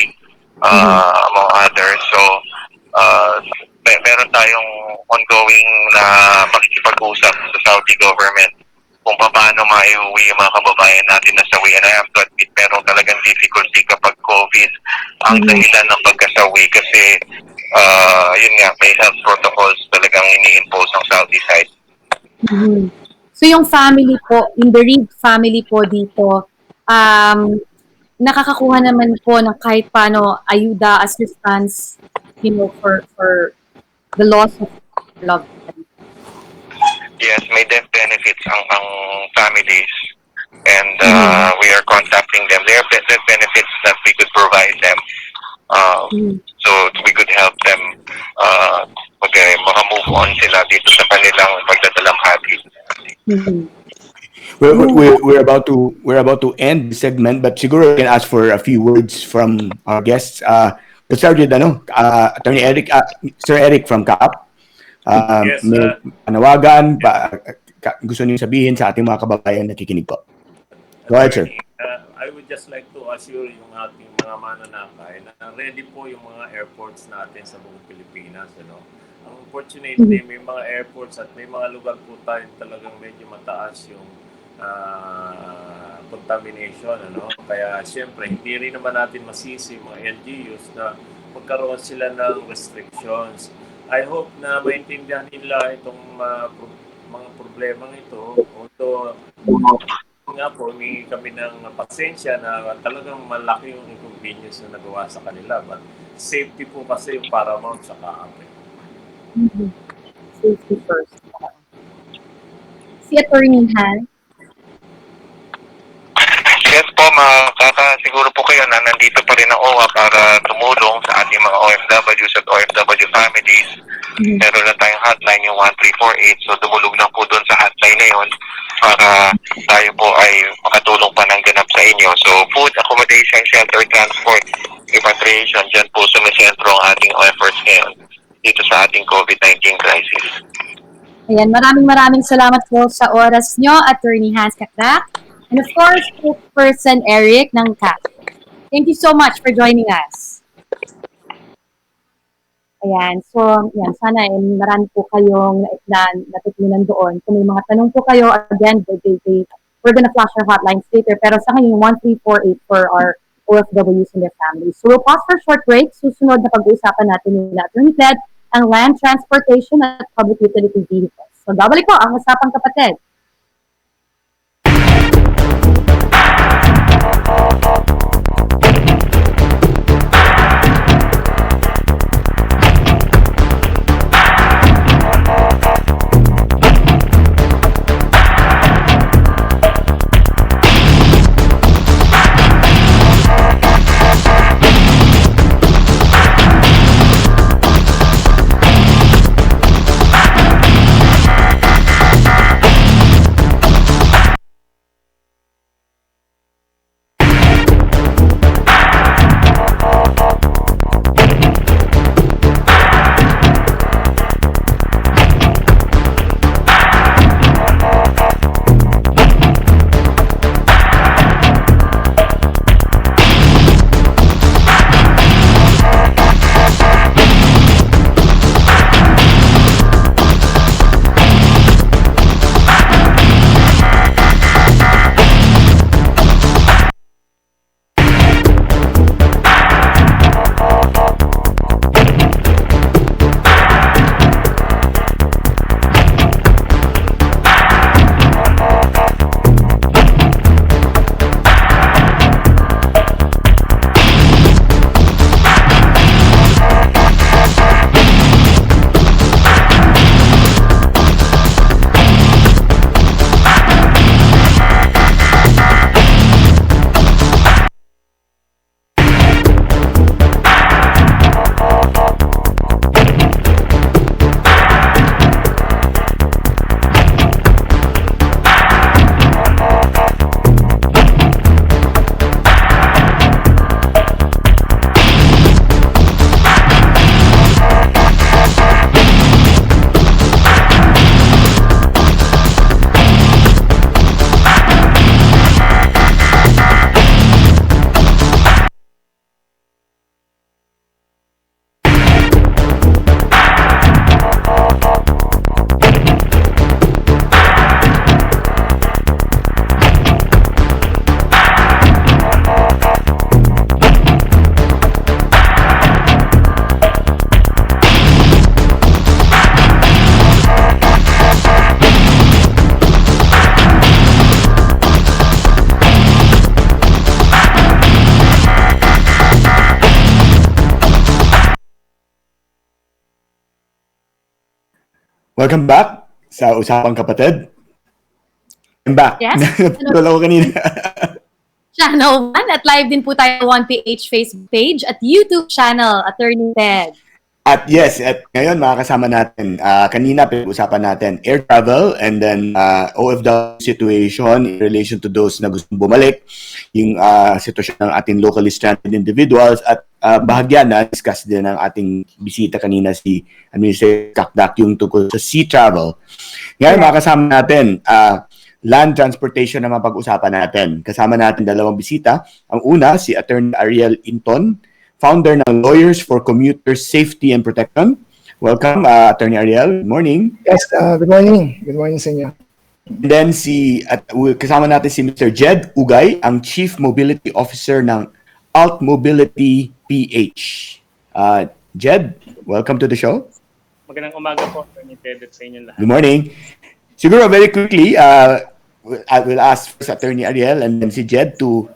among others. So, meron tayong ongoing na pakikipag-usap sa Saudi government kung paano maiuwi yung mga kababayan natin na sawi. And I have to admit, meron talagang difficulty kapag COVID ang dahilan ng pagkasawi kasi yun nga, may health protocols talagang ini-impose ng Saudi side. So yung family po, yung bereaved family po dito, nakakakuha naman po ng kahit paano ayuda, assistance, for the loss of loved ones. Yes, may death benefits ang families, and we are contacting them. There are death benefits that we could provide them, so we could help them maka-move on sila dito sa kanilang pagdadalamhati. We're about to end the segment, but siguro we can ask for a few words from our guests. Let's start with Attorney Eric, Sir Eric from CAAP. Yes, may panawagan, gusto niyo sabihin sa ating mga kababayan na nakikinig po. Go ahead, sir. I would just like to assure yung ating mga mananakay na ready po yung mga airports natin sa buong Pilipinas. Unfortunately, may mga airports at may mga lugar po tayo talagang medyo mataas yung contamination. Kaya siyempre, hindi rin naman natin masisi mga LGUs na magkaroon sila ng restrictions. I hope na maintindihan nila itong mga problemang ito. Although, nga po, may kami ng pasensya na talagang malaki yung inconvenience na nagawa sa kanila. But safety po kasi yung paramount sa CAAP. Safety first. Si Attorney Hans. Yes po, makakasiguro po kayo na nandito pa rin ang OWWA para tumulong sa ating mga OFWs at OFW families. Meron lang tayong hotline, yung 1348. So dumulog lang po doon sa hotline na yun para tayo po ay makatulong pa ng ganap sa inyo. So food, accommodation, shelter, transport, repatriation, dyan po sumisentro ang ating efforts ngayon dito sa ating COVID-19 crisis. Ayan, maraming salamat po sa oras nyo, Attorney Hans Cacdac. And of course, Spokesperson Eric ng CAAP. Thank you so much for joining us. Ayan, so sana marami po kayong natutunan doon. Kung may mga tanong po kayo, again, we're gonna flash our hotlines later. Pero sa akin yung 1348 for our OFWs and their families. So we'll pause for a short break. Susunod na pag-uusapan natin yung Atty. Ted, ang land transportation at public utility vehicles. So babalik po ang Usapang Kapa-Ted. Welcome back sa Usapang Kapa-Ted. I'm back. Yes. Naputol ako kanina. Channel 1 at live din po tayo 1PH Facebook page at YouTube channel, Attorney Ted. At yes, at ngayon makakasama natin, kanina pinag-usapan natin air travel and then OFW situation in relation to those na gustong bumalik, yung sitwasyon ng ating locally stranded individuals at bahagya na discuss din ng ating bisita kanina si Administrator Cacdac yung tungkol sa sea travel. Ngayon makakasama natin land transportation na mapag-usapan natin. Kasama natin dalawang bisita. Ang una, si Atty. Ariel Inton, founder ng Lawyers for Commuters Safety and Protection. Welcome, Atty. Ariel. Good morning. Yes, good morning. Good morning sa inyo. And then kasama natin si Mr. Jedd Ugay, ang Chief Mobility Officer ng AltMobility PH. Jedd, welcome to the show. Magandang umaga po, Atty. Ted, at sa inyo lahat. Good morning. Siguro very quickly, I will ask first Atty. Ariel and then si Jedd to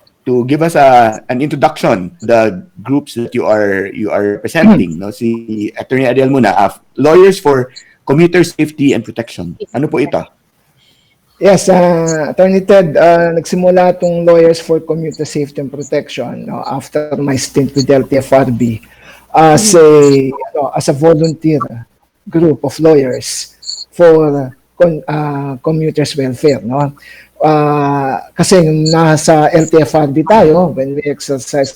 give us an introduction to the groups that you are representing. No, si Atty. Ariel muna, Lawyers for Commuter Safety and Protection. Ano po ito? Yes, Attorney Ted, nagsimula itong Lawyers for Commuter Safety and Protection after my stint with LTFRB as a volunteer group of lawyers for commuters welfare, no? Kasi nung nasa LTFRB tayo, when we exercise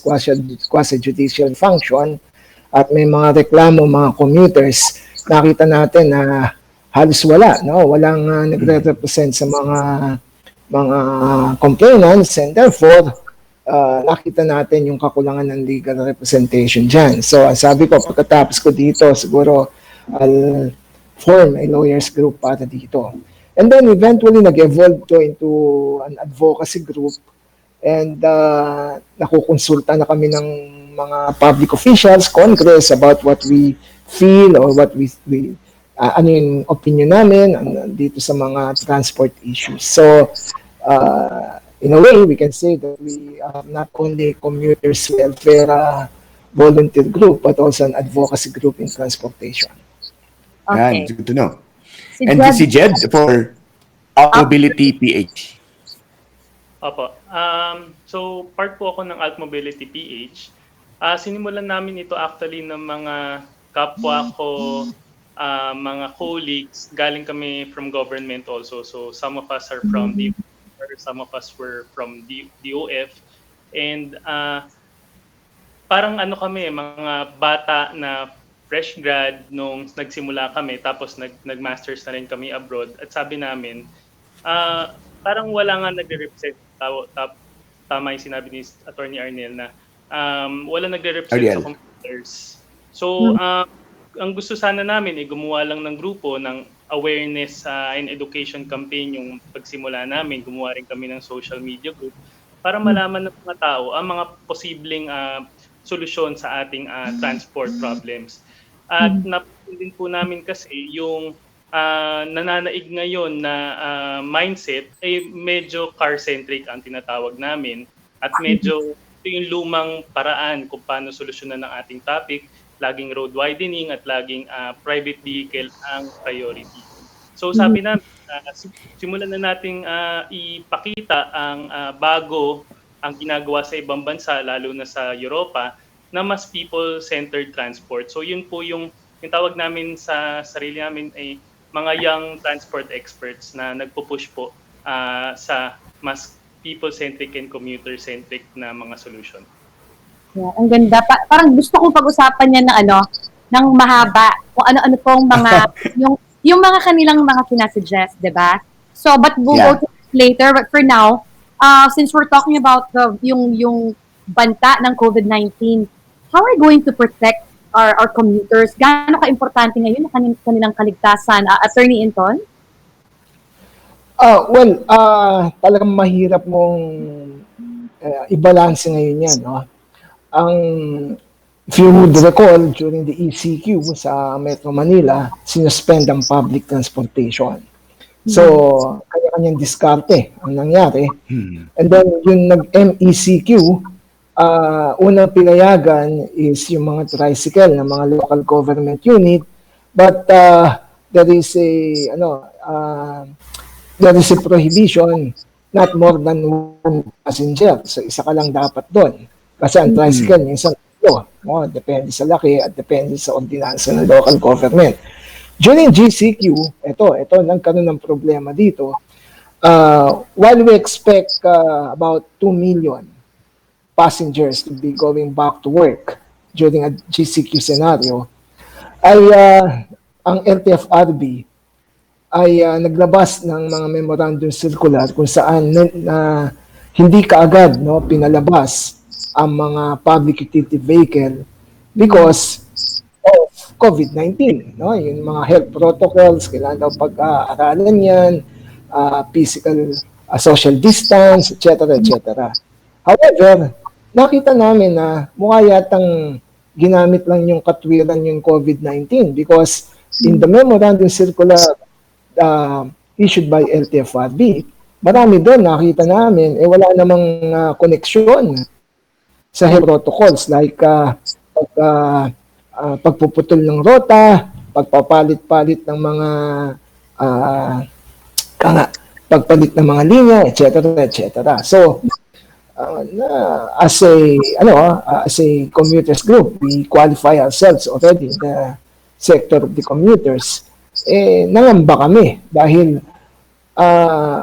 quasi-judicial function at may mga reklamo mga commuters, nakita natin na halos wala, no? Walang nagre-represent sa mga complainants and therefore nakita natin yung kakulangan ng legal representation dyan. So sabi ko, pagkatapos ko dito, siguro I'll form a lawyers group para dito. And then eventually nag-evolve to into an advocacy group and nakukonsulta na kami ng mga public officials, Congress, about what we feel or what we ano yung opinion namin dito sa mga transport issues. So in a way, we can say that we are not only commuters welfare volunteer group but also an advocacy group in transportation. Okay. Yan, good to know. Si And Jedd, si Jedd for AltMobility PH. Opo. So, part po ako ng AltMobility PH. Sinimulan namin ito actually ng mga kapwa ko, mga colleagues. Galing kami from government also. So, some of us are from the some of us were from the DOF. And parang ano kami, mga bata na fresh grad nung nagsimula kami, tapos nag-masters na rin kami abroad. At sabi namin, parang wala nga nagre-represent, tama yung sinabi ni Atty. Arnel na wala nagre-represent sa computers. So, ang gusto sana namin ay gumawa lang ng grupo ng awareness and education campaign yung pagsimula namin. Gumawa rin kami ng social media group para malaman ng mga tao ang mga posibleng solusyon sa ating transport problems. At napansin din po namin kasi yung nananaig ngayon na mindset ay medyo car-centric ang tinatawag namin at medyo ito yung lumang paraan kung paano solusyonan ng ating topic, laging road widening at laging private vehicle ang priority. So sabi namin, simulan na nating ipakita ang bago ang ginagawa sa ibang bansa, lalo na sa Europa, na mas people-centered transport. So yun po yung tawag namin sa sarili namin ay mga young transport experts na nagpo-push po sa mas people-centric and commuter-centric na mga solution. yeah, ang ganda. Parang gusto kong pag-usapan niya ng mahaba. Kung ano-ano pong mga, yung mga kanilang mga sinasuggest, di ba? So, but we'll go to this later. But for now, since we're talking about yung banta ng COVID-19, how are we going to protect our commuters? Gaano ka-importante ngayon ang kanilang kaligtasan? Attorney Inton? Talagang mahirap mong i-balance ngayon yan. No? If you would recall, during the ECQ sa Metro Manila, sinuspend ang public transportation. So, kanya-kanyang diskarte ang nangyari. And then, yung nag-MECQ, unang pinayagan is yung mga tricycle ng mga local government unit, but there is a there is a prohibition not more than one passenger. So isa ka lang dapat doon. Kasi ang tricycle minsan depende sa laki at depende sa ordinansa ng local government. During GCQ, ito nagkaroon ng problema dito. While we expect about 2 million passengers to be going back to work during a GCQ scenario, ay ang LTFRB ay naglabas ng mga memorandum circular kung saan hindi kaagad pinalabas ang mga public utility vehicle because of COVID-19. Yung mga health protocols, kailangan daw pag-aaralan yan, physical, social distance, etc. etc. However, nakita namin na mukha yatang ginamit lang yung katwiran yung COVID-19 because in the memorandum circular issued by LTFRB, marami doon nakita namin, wala namang koneksyon sa health protocols like pagpuputol ng rota, pagpapalit-palit ng mga pagpalit ng mga linya, etc. etc. So, as a commuters group, we qualify ourselves already in the sector of the commuters. Nangamba kami dahil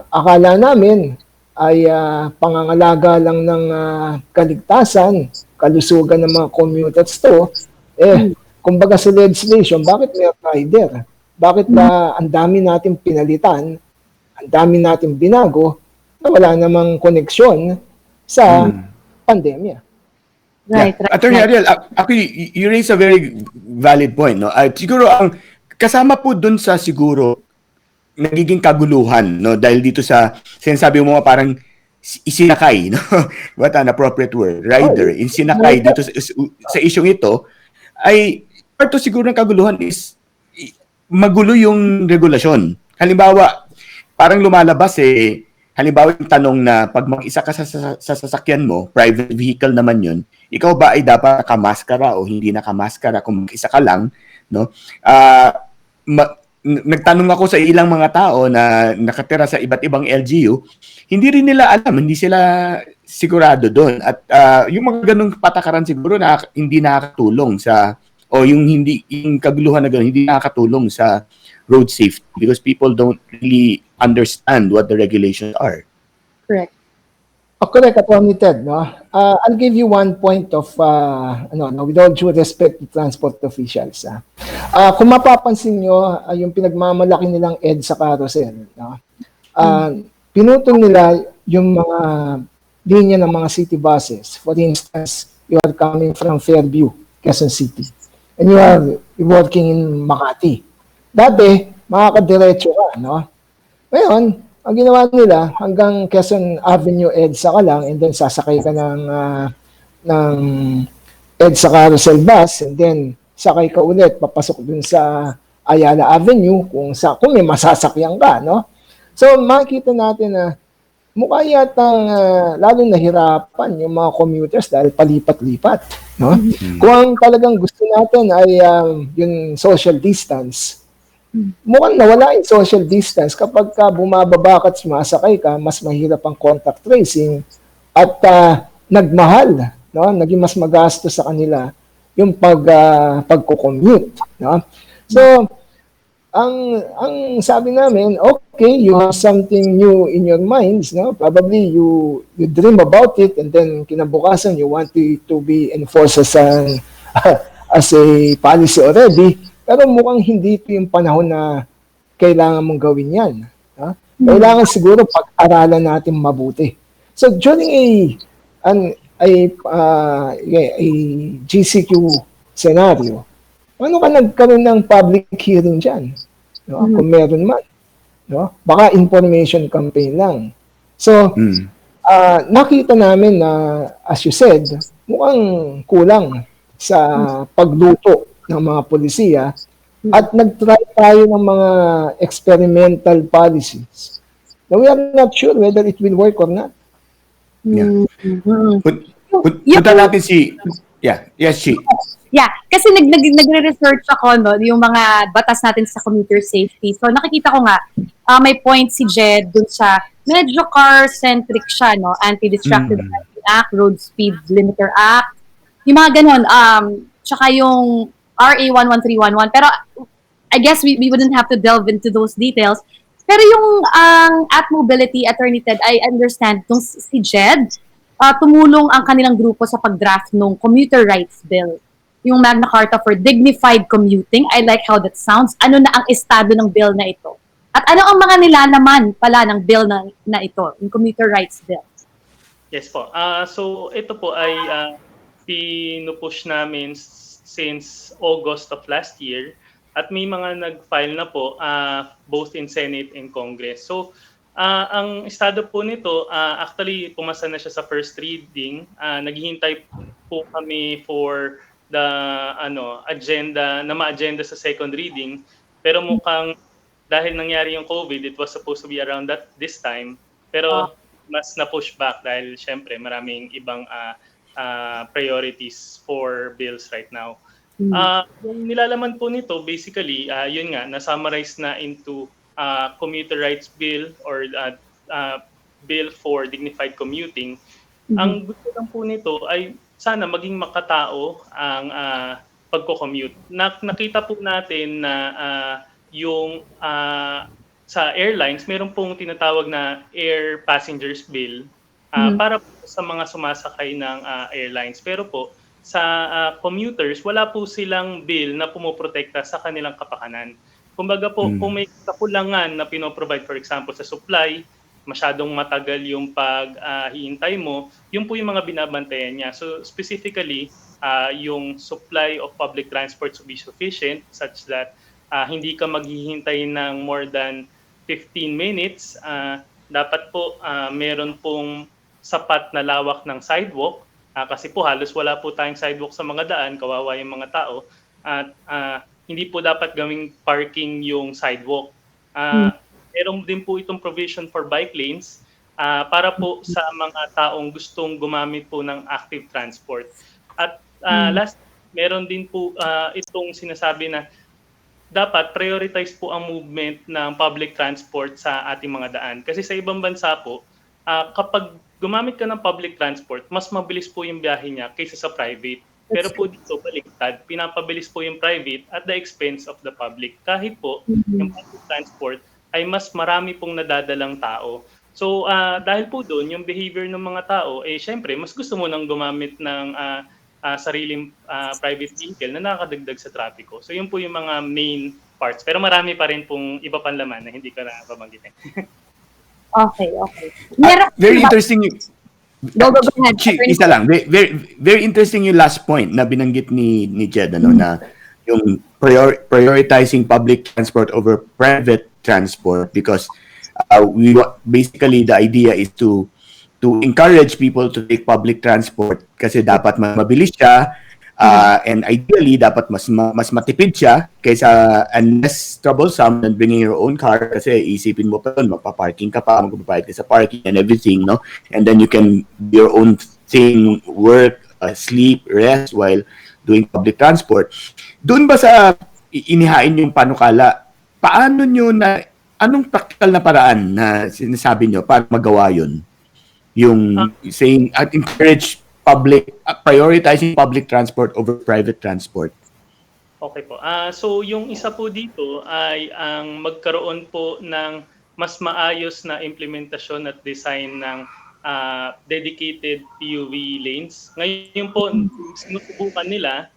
akala namin ay pangangalaga lang ng kaligtasan, kalusugan ng mga commuters to. Kumbaga sa legislation, bakit may rider? Bakit ang dami natin pinalitan, ang dami natin binago, na wala namang koneksyon sa pandemya? Right, right. Attorney Ariel, actually, you raise a very valid point. No? Siguro ang kasama po dun sa siguro nagiging kaguluhan, no, dahil dito sa sinasabi mo parang isinakay, no, what an appropriate word, rider, isinakay dito sa isyong ito ay part siguro ng kaguluhan is magulo yung regulasyon. Halimbawa, parang lumalabas halimbawa yung tanong na pag mag-isa ka sa sasakyan mo, private vehicle naman yun, ikaw ba ay dapat nakamaskara o hindi nakamaskara kung mag-isa ka lang, no? Nagtanong ako sa ilang mga tao na nakatira sa iba't ibang LGU, hindi rin nila alam, hindi sila sigurado doon. At yung mga ganung patakaran siguro na hindi nakakatulong sa, o yung kaguluhan na gano'n, hindi nakakatulong sa road safety because people don't really understand what the regulations are. Correct. Correct, Atty. Ted. No? I'll give you one point of, with all due respect to transport officials. Kung mapapansin nyo, yung pinagmamalaki nilang EDSA carousel, no? Pinutol nila yung mga linya ng mga city buses. For instance, you are coming from Fairview, Quezon City, and you are working in Makati. Dati, makakadiretso ka, no? Ngayon, ang ginawa nila, hanggang Quezon Avenue EDSA ka lang, and then sasakay ka ng EDSA carousel bus, and then sakay ka ulit, papasok dun sa Ayala Avenue, kung may masasakyan ka, no? So, makikita natin na mukha yatang lalo nahirapan yung mga commuters dahil palipat-lipat, no? Kung talagang gusto natin ay yung social distance, mukhang nawala yung social distance kapag bumababa ka at sumasakay ka, mas mahirap ang contact tracing at nagmahal, no? Naging mas magastos sa kanila yung pag-commute, no? So, ang sabi namin, okay, you have something new in your minds, no? Probably you dream about it and then kinabukasan you want it to be enforced as a policy already. Pero mukhang hindi ito yung panahon na kailangan mong gawin yan. Ha? Kailangan siguro pag-aralan natin mabuti. So during a GCQ scenario, ano ka nagkaroon ng public hearing dyan? No? Kung meron man. No? Baka information campaign lang. So, nakita namin na, as you said, mukhang kulang sa pagluto ng mga polisiya at nag-try tayo ng mga experimental policies na we are not sure whether it will work or not. Yeah. Punta natin si Yeah. Yes, Chi. Yeah, kasi nagre-research ako, no, yung mga batas natin sa commuter safety. So nakikita ko nga, may point si Jedd dun sa medyo car-centric siya, no? Anti-Distracted Driving Act, Road Speed Limiter Act, yung mga ganon. Tsaka yung RA 11311. Pero I guess we wouldn't have to delve into those details. Pero yung AltMobility, Attorney Ted, I understand, nung si Jedd, tumulong ang kanilang grupo sa pag-draft ng Commuter Rights Bill. Yung Magna Carta for Dignified Commuting. I like how that sounds. Ano na ang estado ng bill na ito? At ano ang mga nilalaman pala ng bill na ito, yung Commuter Rights Bill? Yes po. So ito po ay pinupush namin since August of last year at may mga nag-file na po both in Senate and Congress. So ang estado po nito, actually pumasa na siya sa first reading. Naghihintay po kami for the agenda na ma-agenda sa second reading, pero mukhang dahil nangyari yung COVID, it was supposed to be around this time, pero mas na-push back dahil syempre maraming ibang priorities for bills right now. Yung nilalaman po nito, basically, yun nga, na-summarize na into Commuter Rights Bill or Bill for Dignified Commuting. Ang gusto lang po nito ay sana maging makatao ang pagko-commute. Nakita po natin na yung sa airlines, meron pong tinatawag na Air Passengers Bill para po sa mga sumasakay ng airlines. Pero po, sa commuters, wala po silang bill na pumoprotekta sa kanilang kapakanan. Kumbaga po, kung may kakulangan na pinoprovide, for example, sa supply, masyadong matagal yung paghihintay mo, yun po yung mga binabantayan niya. So specifically, yung supply of public transport to be sufficient such that hindi ka maghihintay ng more than 15 minutes. Dapat po meron pong sapat na lawak ng sidewalk kasi po halos wala po tayong sidewalk sa mga daan, kawawa yung mga tao. At hindi po dapat gawing parking yung sidewalk. Meron din po itong provision for bike lanes para po sa mga taong gustong gumamit po ng active transport. At last, meron din po itong sinasabi na dapat prioritize po ang movement ng public transport sa ating mga daan. Kasi sa ibang bansa po, kapag gumamit ka ng public transport, mas mabilis po yung biyahe niya kaysa sa private. Pero po dito, baliktad, pinapabilis po yung private at the expense of the public. Kahit po, yung public transport ay mas marami pong nadadalang tao. So, dahil po doon, yung behavior ng mga tao, syempre, mas gusto mo nang gumamit ng sariling private vehicle na nakakadagdag sa trapiko. So, yun po yung mga main parts. Pero marami pa rin pong iba pang laman na hindi ka na babanggitin. Okay. Very interesting. Go ahead. Isa lang. Very interesting yung last point na binanggit ni Jedd, na yung prioritizing public transport over private transport because basically the idea is to encourage people to take public transport kasi dapat mabilis siya and ideally dapat mas matipid siya kaysa less troublesome than bringing your own car kasi isipin mo pa doon, magpa-parking ka pa, magbabayad ka sa parking and everything, no? And then you can do your own thing, work, sleep, rest while doing public transport. Doon ba sa inihain yung panukala, paano nyo anong practical na paraan na sinasabi nyo para magawa yun? Yung saying, encourage prioritizing public transport over private transport. Okay po. So yung isa po dito ay ang magkaroon po ng mas maayos na implementasyon at design ng dedicated PUV lanes. Ngayon po, sinusubukan nila,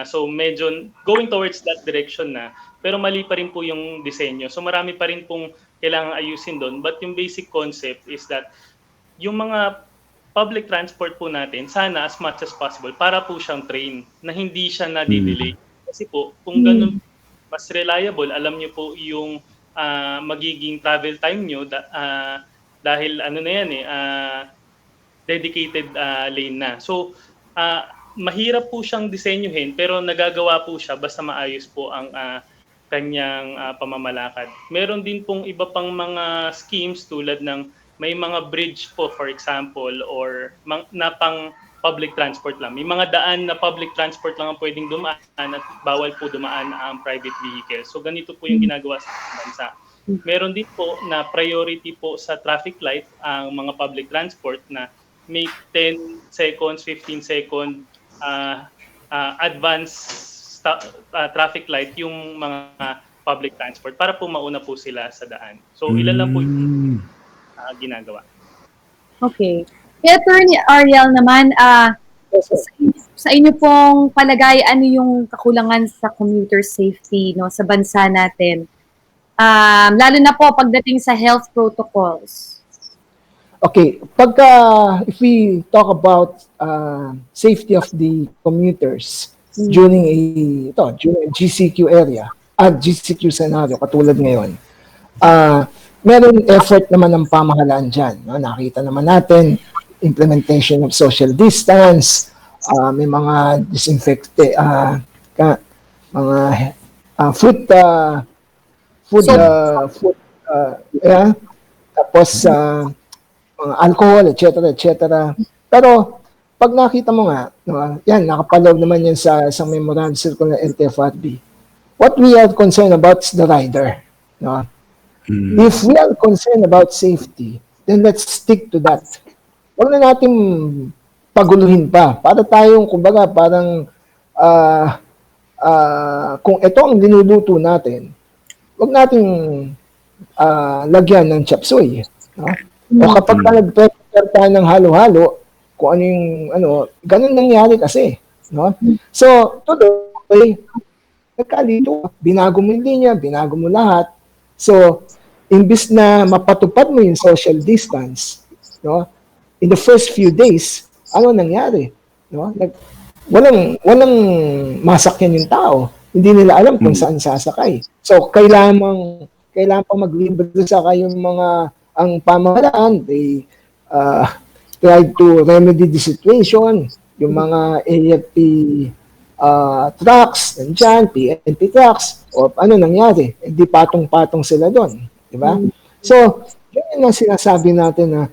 so medyo going towards that direction na, pero mali pa rin po yung disenyo. So marami pa rin pong kailangang ayusin doon. But yung basic concept is that yung mga public transport po natin, sana as much as possible, para po siyang train na hindi siya na-delay. Kasi po, kung ganun, mas reliable, alam niyo po yung magiging travel time niyo dahil dedicated lane na. So, mahirap po siyang disenyuhin pero nagagawa po siya basta maayos po ang kanyang pamamalakad. Meron din pong iba pang mga schemes tulad ng may mga bridge po, for example, or na pang public transport lang. May mga daan na public transport lang ang pwedeng dumaan at bawal po dumaan ang private vehicle. So ganito po yung ginagawa sa bansa. Meron din po na priority po sa traffic light ang mga public transport na may 10 seconds, 15 second advance traffic light yung mga public transport para po mauna po sila sa daan. So ilan lang po yung ginagawa. Okay. Kaya Attorney Ariel naman, sa inyo pong palagay, ano yung kakulangan sa commuter safety sa bansa natin? Lalo na po pagdating sa health protocols. Okay, if we talk about safety of the commuters during a GCQ area, GCQ scenario, katulad ngayon, meron effort naman ng pamahalaan dyan. Nakita naman natin, implementation of social distance, may mga tapos mga alcohol, etc. Pero pag nakita mo nga, yan, nakapaloob naman yan sa isang memorandum circular ng LTFRB. What we are concerned about is the rider. If we are concerned about safety, then let's stick to that. Huwag na natin paguluhin pa. Para tayong, kumbaga, parang kung ito ang linuluto natin, huwag nating lagyan ng chop suey. O kapag nag-prepare tayo ng halo-halo, kung ano yung, ganun nangyari kasi. So, tuloy, nagkalito, binago mo yung linya, binago mo lahat. So, imbis na mapatupad mo yung social distance, in the first few days, ano nangyari? Walang masakyan yung tao. Hindi nila alam kung saan sasakay. So, kailangan pa maglibre sakay yung ang pamahalaan. They tried to remedy the situation. Yung mga AFP trucks, nandyan, PNP trucks, o ano nangyari? Hindi patong-patong sila doon. Diba? So, yun yung sinasabi natin na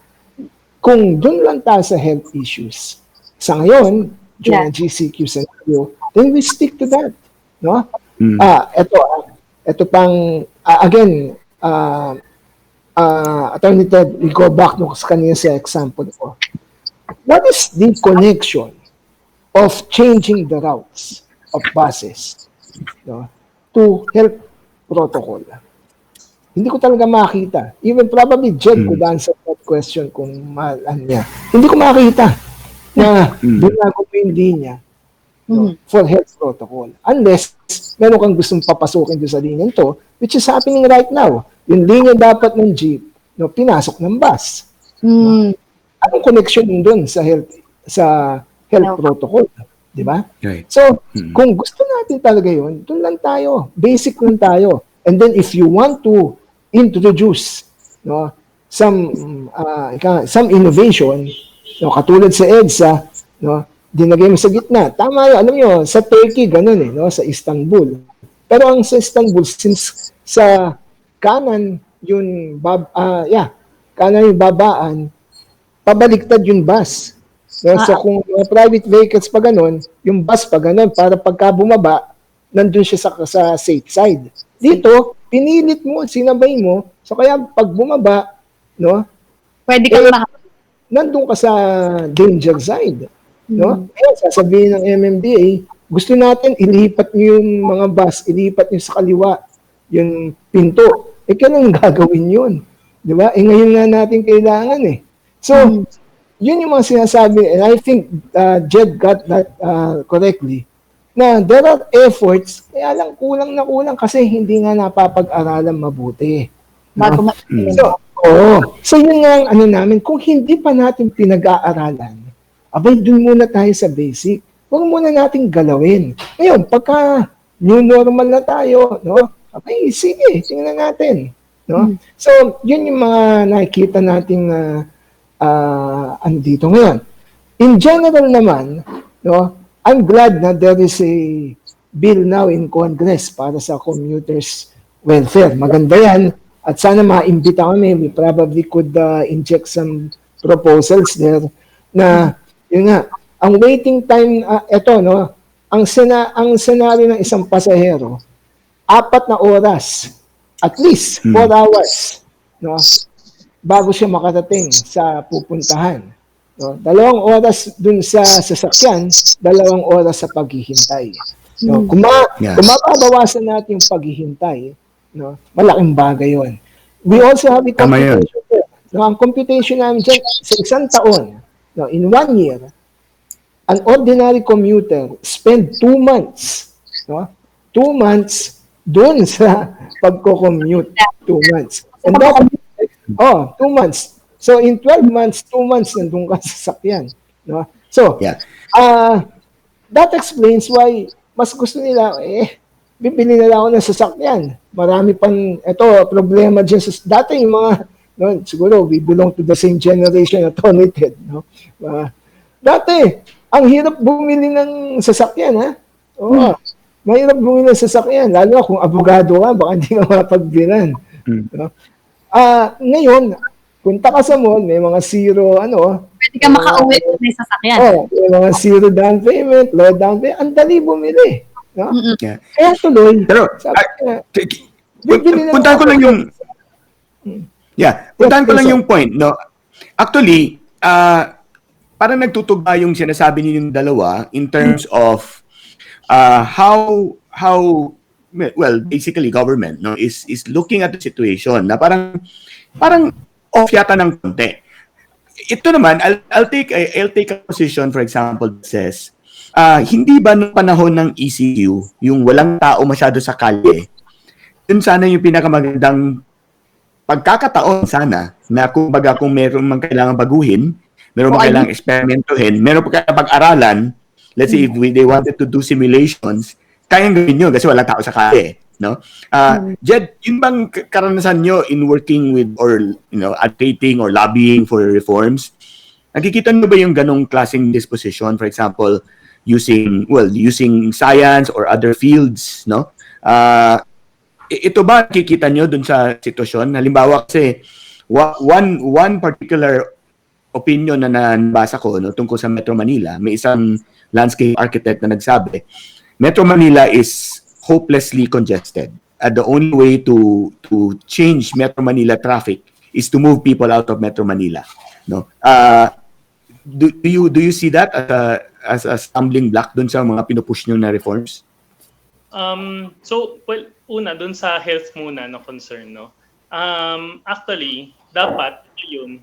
kung doon lang tayo sa health issues, sa ngayon, during GCQ scenario, then we stick to that. Ito pang, again, Attorney Ted, we go back sa kanina sa example ko. What is the connection of changing the routes of buses to health protocol? Hindi ko talaga makita. Even probably Jedd could answer that question kung maalan niya. Hindi ko makita na binago mo yung linya for health protocol. Unless meron kang gustong papasukin doon sa linya to, which is happening right now. Yung linya dapat ng jeep, pinasok ng bus. Anong connection doon sa health protocol? Di ba? Right. So, kung gusto natin talaga yun, doon lang tayo. Basic lang tayo. And then if you want to introduce some innovation, katulad sa EDSA, dinagay mo sa gitna. Tama yun. Alam nyo, sa Turkey, ganun sa Istanbul. Pero ang sa Istanbul, since sa kanan yung babaan, pabaliktad yung bus. So kung private vehicles pa ganun, yung bus pa ganun, para pagka bumaba, nandun siya sa safe side. Dito, pinilit mo, sinabay mo, so kaya pag bumaba, pwede kang nandun ka sa danger side. Kaya sasabihin ng MMDA, gusto natin ilipat nyo yung mga bus, ilipat nyo sa kaliwa, yung pinto. Kailangan gagawin yun. Di ba? Ngayon nga natin kailangan So, yun yung mga sinasabi, and I think Jedd got that correctly, na there are efforts, kaya lang kulang kasi hindi nga napapag-aralan mabuti. So yun nga ang namin, kung hindi pa natin pinag-aaralan, abay dun muna tayo sa basic. Huwag muna natin galawin. Ngayon, pagka new normal na tayo, abay sige, tingnan natin. So, yun yung mga nakikita nating dito ngayon. In general naman, I'm glad na there is a bill now in Congress para sa commuters' welfare. Maganda yan. At sana maimbita kami. We probably could inject some proposals there na, yun nga, ang waiting time, ito, no, ang senaryo ng isang pasahero, 4 na oras, at least 4 hours, no, bago siya makarating sa pupuntahan. No, 2 oras dun sa sasakyan, 2 oras sa paghihintay. No, kung mababawasan natin yung paghihintay, no, malaking bagay yun. We also have a computation. No, ang computation namin dyan, sa isang taon, no, in 1 year, an ordinary commuter spend 2 months, no, 2 months dun sa pagko-commute. 2 months. And that, 2 months. So in 12 months, 2 months nandun ka sa sakyan. No? So, that explains why mas gusto nila, bibili na lang ako ng sasakyan. Marami pang, problema dyan. Dati yung mga, no, siguro, we belong to the same generation na Tony Ted. No? Dati, ang hirap bumili ng sasakyan, ha? Oo. Mahirap bumili ng sasakyan. Lalo kung abogado ka, baka hindi ka mapagbilan. No? Ngayon, punta ka sa mall, may mga zero, Pwede ka makauwi kung may sasakyan. May mga zero down payment, low down payment, ang dali bumili. No? Kaya tuloy. Pero, puntahan ko lang yung, puntahan ko lang yung point, no? Actually, parang nagtutugma yung sinasabi ninyong dalawa in terms of how basically government, no, is looking at the situation na parang off yata ng konti. Ito naman, I'll take a position, for example, that says, hindi ba nung panahon ng ECU, yung walang tao masyado sa kalye, yun sana yung pinakamagandang pagkakataon sana na kung meron mang kailangan baguhin, meron mang kailangan eksperimentuhin, meron pa kailangan pag-aralan, let's say if they wanted to do simulations, kayang gawin nyo kasi walang tao sa kalye. No? Jedd, yun bang karanasan nyo in working with or advocating or lobbying for reforms? Nakikita nyo ba yung ganong klaseng disposition, for example, using science or other fields, no? Ito ba nakikita nyo dun sa sitwasyon? Halimbawa kasi one particular opinion na nabasa ko, no, tungkol sa Metro Manila, may isang landscape architect na nagsabi, Metro Manila is hopelessly congested. The only way to change Metro Manila traffic is to move people out of Metro Manila. No, do you see that as a stumbling block dun sa mga pinupush nyo na reforms? Una dun sa health muna na concern, no. Actually, dapat yun.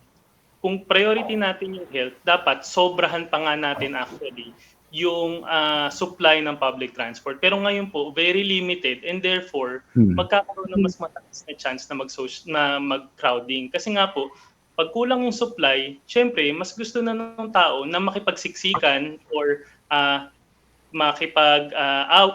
Kung priority natin yung health, dapat sobrahan pa nga natin actually yung supply ng public transport. Pero ngayon po, very limited and therefore, magkakaroon ng mas mataas na chance na mag-crowding. Kasi nga po, pag kulang yung supply, syempre, mas gusto na ng tao na makipagsiksikan or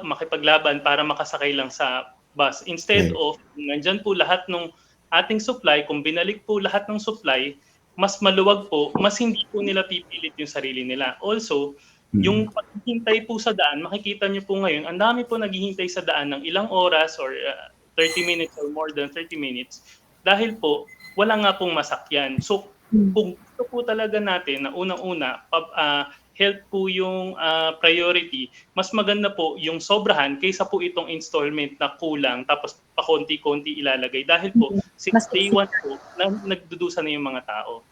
makipaglaban para makasakay lang sa bus. Instead of, nandyan po lahat ng ating supply, kung binalik po lahat ng supply, mas maluwag po, mas hindi po nila pipilit yung sarili nila. Also, yung paghihintay po sa daan, makikita niyo po ngayon, ang dami po naghihintay sa daan ng ilang oras or 30 minutes or more than 30 minutes dahil po wala nga pong masakyan. So, kung gusto po talaga natin na unang-una, health po yung priority, mas maganda po yung sobrahan kaysa po itong installment na kulang tapos pakonti-konti ilalagay dahil po since day one po, nagdudusa na yung mga tao.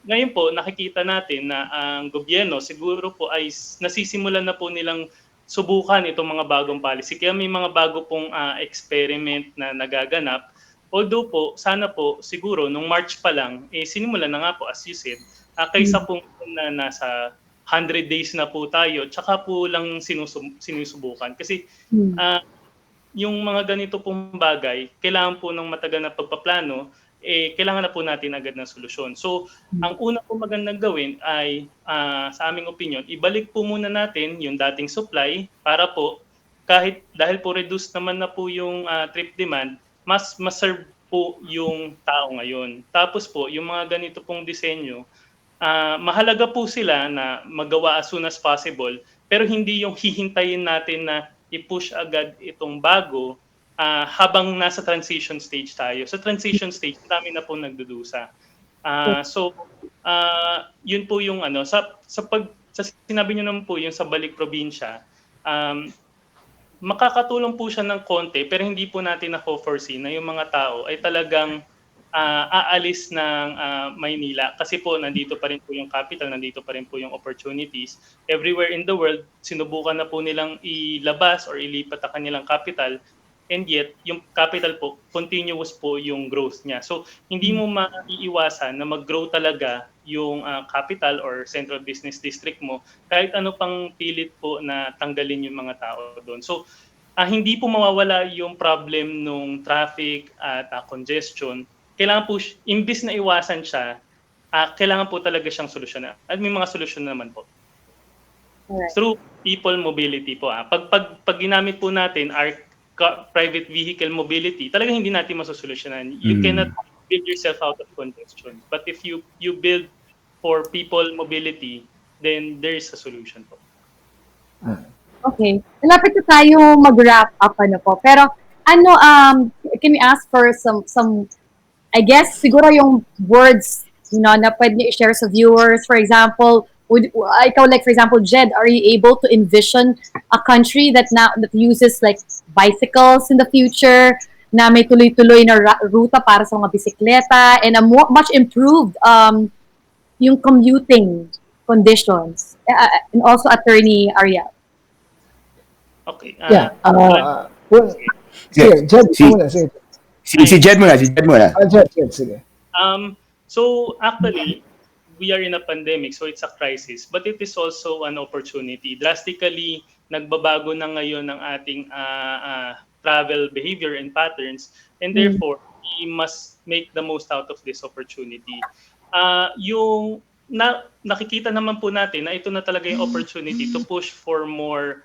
Ngayon po, nakikita natin na ang gobyerno siguro po ay nasisimulan na po nilang subukan itong mga bagong policy. Kaya may mga bago pong experiment na nagaganap. Although po, sana po siguro nung March pa lang, sinimulan na nga po as you said, kaysa po na nasa 100 days na po tayo, tsaka po lang sinusubukan. Kasi yung mga ganito pong bagay, kailangan po ng matagal na pagpaplano, kailangan na po natin agad ng solusyon. So, ang una po magandang gawin ay, sa aming opinion, ibalik po muna natin yung dating supply para po, dahil po reduced naman na po yung trip demand, mas serve po yung tao ngayon. Tapos po, yung mga ganito pong disenyo, mahalaga po sila na magawa as soon as possible, pero hindi yung hihintayin natin na i-push agad itong bago habang nasa transition stage tayo. Sa transition stage, marami na po nagdudusa. So, yun po yung ano, sa sinabi niyo naman po yung sa balik probinsya, makakatulong po siya ng konti pero hindi po natin na-foresee na yung mga tao ay talagang aalis ng Maynila kasi po nandito pa rin po yung capital, nandito pa rin po yung opportunities. Everywhere in the world, sinubukan na po nilang ilabas or ilipat ang kanilang capital, and yet yung capital po, continuous po yung growth niya. So hindi mo maiiwasan na mag-grow talaga yung capital or central business district mo kahit ano pang pilit po na tanggalin yung mga tao doon. So hindi po mawawala yung problem nung traffic at congestion. Kailangan po, imbis na iwasan siya, kailangan po talaga siyang solusyonan. At may mga solusyon naman po. Alright. Through people mobility po. Pag ginamit po natin our private vehicle mobility, talagang hindi natin masosolusyonan. You cannot build yourself out of congestion. But if you build for people mobility, then there is a solution po. Okay. Malapit na tayo mag-wrap up po. Pero can we ask for some I guess siguro yung words na pwede niyo i-share sa viewers. For example, ikaw like for example, Jedd, are you able to envision a country that uses like bicycles in the future, na may tuloy-tuloy na ruta para sa mga bisikleta, and a much improved yung commuting conditions? And also Attorney Ariel. Okay. Well, sige, Jedd, sige. Si Jedd muna. Jedd, sige. So actually, we are in a pandemic, so it's a crisis, but it is also an opportunity. Drastically, nagbabago na ngayon ang ating travel behavior and patterns, and therefore, we must make the most out of this opportunity. Nakikita naman po natin na ito na talaga yung opportunity to push for more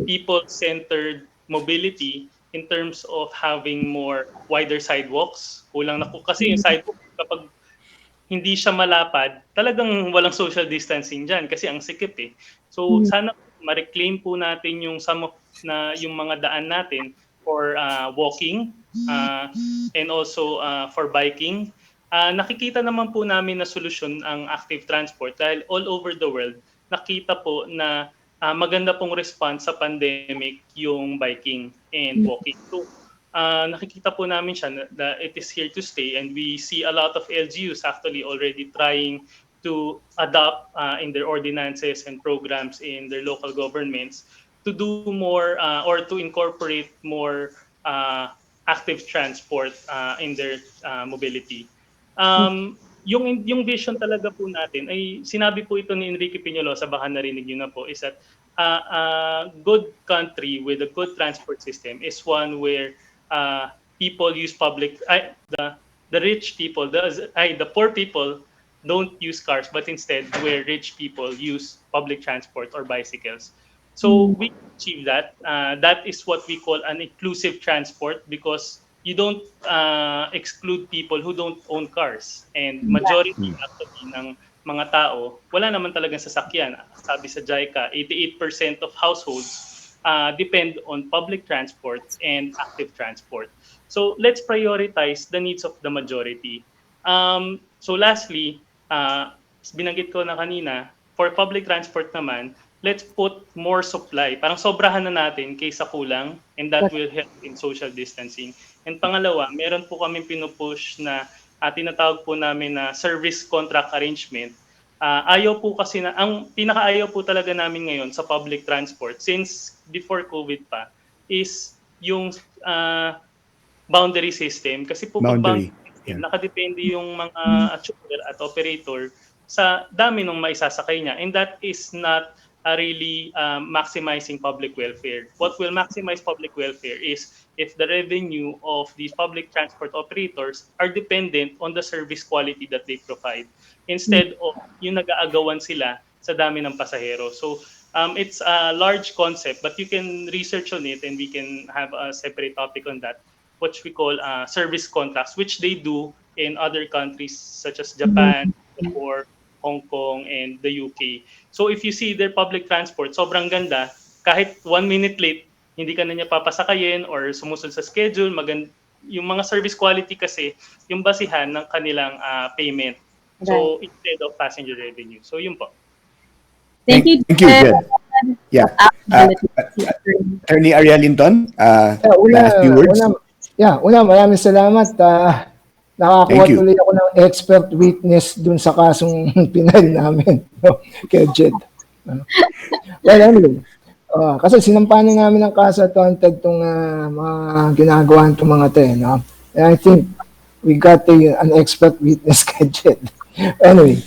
people-centered mobility in terms of having more wider sidewalks. Kulang na po kasi yung sidewalk kapag hindi siya malapad, talagang walang social distancing dyan kasi ang sikip eh. So sana ma-reclaim po natin yung yung mga daan natin for walking and also for biking. Nakikita naman po namin na solusyon ang active transport dahil all over the world nakita po na maganda pong response sa pandemic yung biking and walking. So, nakikita po namin siya na it is here to stay, and we see a lot of LGUs actually already trying to adopt in their ordinances and programs in their local governments to do more or to incorporate more active transport in their mobility. Yung vision talaga po natin ay sinabi po ito ni Enrique Peñalosa, baka narinig niyo na po, is that a good country with a good transport system is one where people use the rich people, the poor people don't use cars, but instead where rich people use public transport or bicycles. So we achieve that. That is what we call an inclusive transport, because you don't exclude people who don't own cars. And majority actually ng mga tao, wala naman talagang sasakyan. Sabi sa JICA, 88% of households depend on public transport and active transport. So let's prioritize the needs of the majority. So lastly, binanggit ko na kanina, for public transport naman, let's put more supply. Parang sobrahan na natin kaysa kulang, and that will help in social distancing. And pangalawa, meron po kaming pinupush na tinatawag po namin na service contract arrangement. Ayaw po kasi ang pinakaayaw po talaga namin ngayon sa public transport since before COVID pa is yung boundary system. Kasi po nakadepende yung mga chauffeur at operator sa dami ng maisasakay niya, and that is not really maximizing public welfare. What will maximize public welfare is if the revenue of these public transport operators are dependent on the service quality that they provide, instead of yung nag-aagawan sila sa dami ng pasahero. So it's a large concept, but you can research on it and we can have a separate topic on that, which we call service contracts, which they do in other countries such as Japan or Hong Kong and the UK. So if you see their public transport, sobrang ganda. Kahit 1 minute late, hindi ka na niya papasakayin or sumusunod sa schedule. Yung mga service quality kasi, yung basihan ng kanilang payment. So, instead of passenger revenue. So, yun po. Thank you, Thank you, Jedd. Yeah. Attorney Ariel Inton, last few words. Maraming salamat. Nakakuha Thank you. tuloy ako ng expert witness dun sa kasong pinal namin, no, kay Jedd. Well, anyway, kasi sinampahan na namin ang kaso at wanted itong mga ginagawa itong mga to, no? And I think we got an expert witness kay Jedd. Anyway,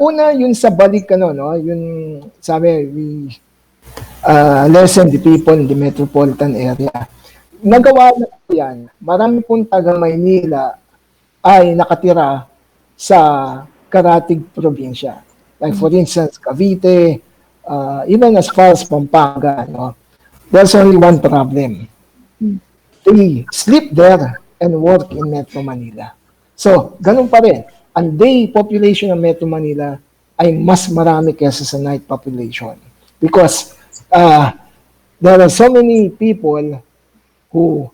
una yun sa balik, no, yun sabi, we lessen the people in the metropolitan area. Nagawa na po yan. Marami pong taga Maynila ay nakatira sa karatig probinsya. Like for instance, Cavite, even as far as Pampanga, no? There's only one problem. They sleep there and work in Metro Manila. So, ganun pa rin. Ang day population ng Metro Manila ay mas marami kaysa sa night population. Because there are so many people who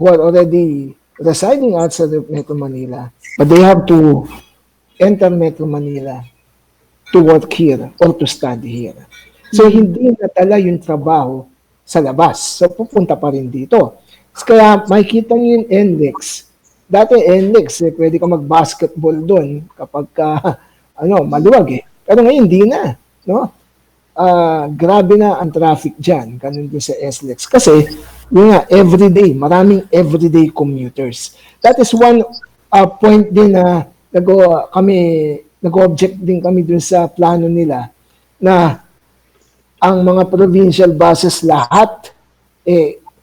are already residing outside of Metro Manila, but they have to enter Metro Manila to work here or to study here. So, hindi natala yung trabaho sa labas. So, pupunta pa rin dito. Kaya, makikita nyo yung NLEX. Dati, NLEX, pwede ka mag-basketball doon kapag maluwag eh. Pero ngayon, hindi na. No? Grabe na ang traffic dyan. Ganun din sa SLEX. Kasi, yun nga, everyday, maraming everyday commuters. That is one point din na nag-object din kami dun sa plano nila na ang mga provincial buses lahat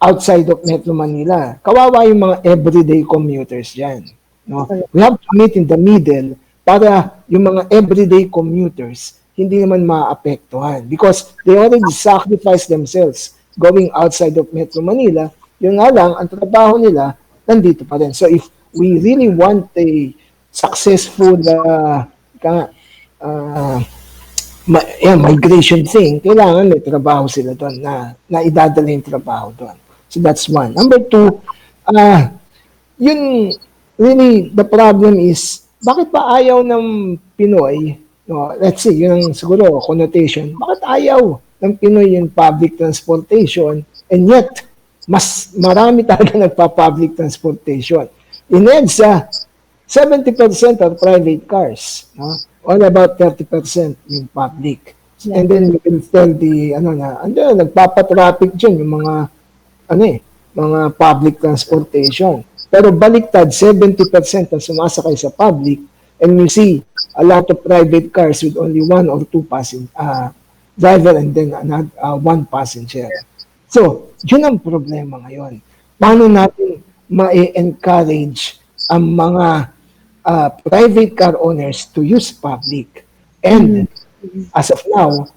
outside of Metro Manila. Kawawa yung mga everyday commuters dyan. No? We have to meet in the middle para yung mga everyday commuters hindi naman maapektuhan because they already sacrifice themselves going outside of Metro Manila. Yung nga lang, ang trabaho nila nandito pa rin. So if we really want a successful migration thing, kailangan may trabaho sila doon na idadala yung trabaho doon. So that's one. Number two, yun really the problem is bakit ba ayaw ng Pinoy, no, let's see, yun ang siguro connotation, bakit ayaw ng Pinoy yung public transportation and yet mas marami talaga nagpa-public transportation. In EDSA, 70% are private cars, no? All about 30% yung public. And then you can tell the nagpapatraffic dyan yung mga public transportation. Pero baliktad, 70% ang sumasakay sa public and you see a lot of private cars with only one or two driver and then one passenger. So, yun ang problema ngayon. Paano natin ma-encourage ang mga private car owners to use public? And as of now,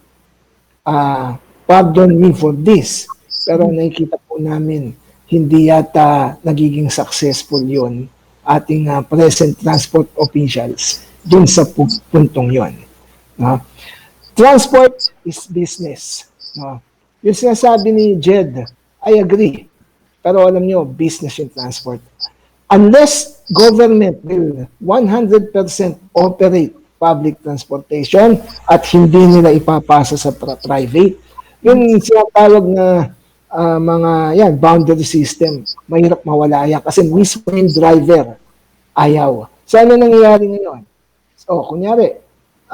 pardon me for this, pero nakikita po namin hindi yata nagiging successful yun ating present transport officials dun sa puntong yun. No? Transport is business. No? Yung sinasabi ni Jedd, I agree. Pero alam nyo, business yung transport. Unless government will 100% operate public transportation at hindi nila ipapasa sa private, yung sinatawag na boundary system, mahirap mawala yan kasi mismo yung driver ayaw. So ano nangyayari ngayon? So kunyari,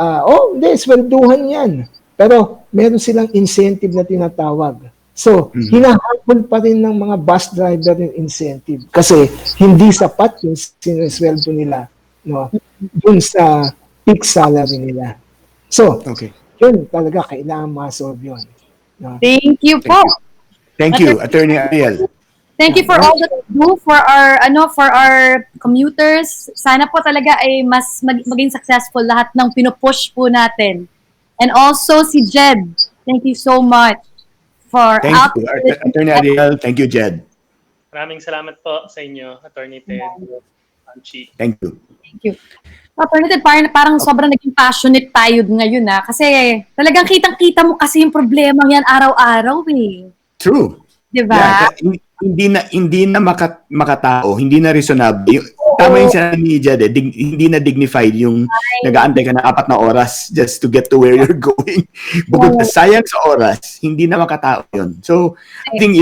hindi, swelduhan yan. Pero meron silang incentive na tinatawag. So, hinahabol pa rin ng mga bus driver yung incentive kasi hindi sapat yung sinesweldo nila, no, dun sa peak salary nila. So, yun talaga kailangan ma-solve yun. No? Thank you po. Thank you, Attorney Ariel. Thank you for all that you do for our commuters. Sana po talaga ay mas maging successful lahat ng pinupush po natin. And also si Jedd, thank you so much for Thank you, Attorney Ariel. Thank you, Jedd. Maraming salamat po sa inyo, Attorney Ted. Chi. Thank you. Thank you. Attorney Ted, parang sobrang naging passionate tayo ngayon kasi talagang kitang-kita mo kasi yung problema yan araw-araw eh. True. Diba? Yeah, hindi na makatao, hindi na reasonable. tama yung sinabi ni Jedd, hindi na dignified yung nag-aantay ka na 4 na oras just to get to where you're going. Bukod na sayang sa oras, hindi na makatao yun. So, I think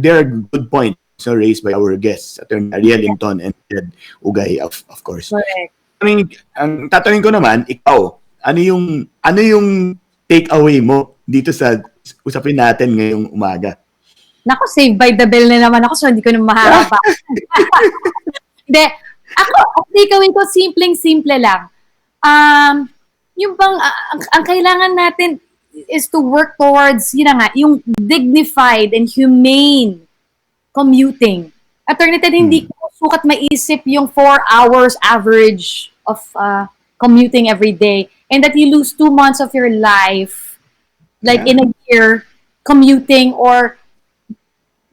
there are good points raised by our guests, Atty. Ariel Inton and Jedd Ugay, of course. Correct. I mean, ang tatanungin ko naman, ikaw, ano yung take-away mo dito sa usapin natin ngayong umaga? Naku, save by the bell na naman ako, so hindi ko na maharapan. Hindi. Ako, ang takeaway ko, simpleng-simple lang. Yung bang, ang kailangan natin is to work towards, yun na nga, yung dignified and humane commuting. Atty. Ted, hindi ko sukat maisip yung 4 hours average of commuting every day, and that you lose 2 months of your life, like in a year, commuting or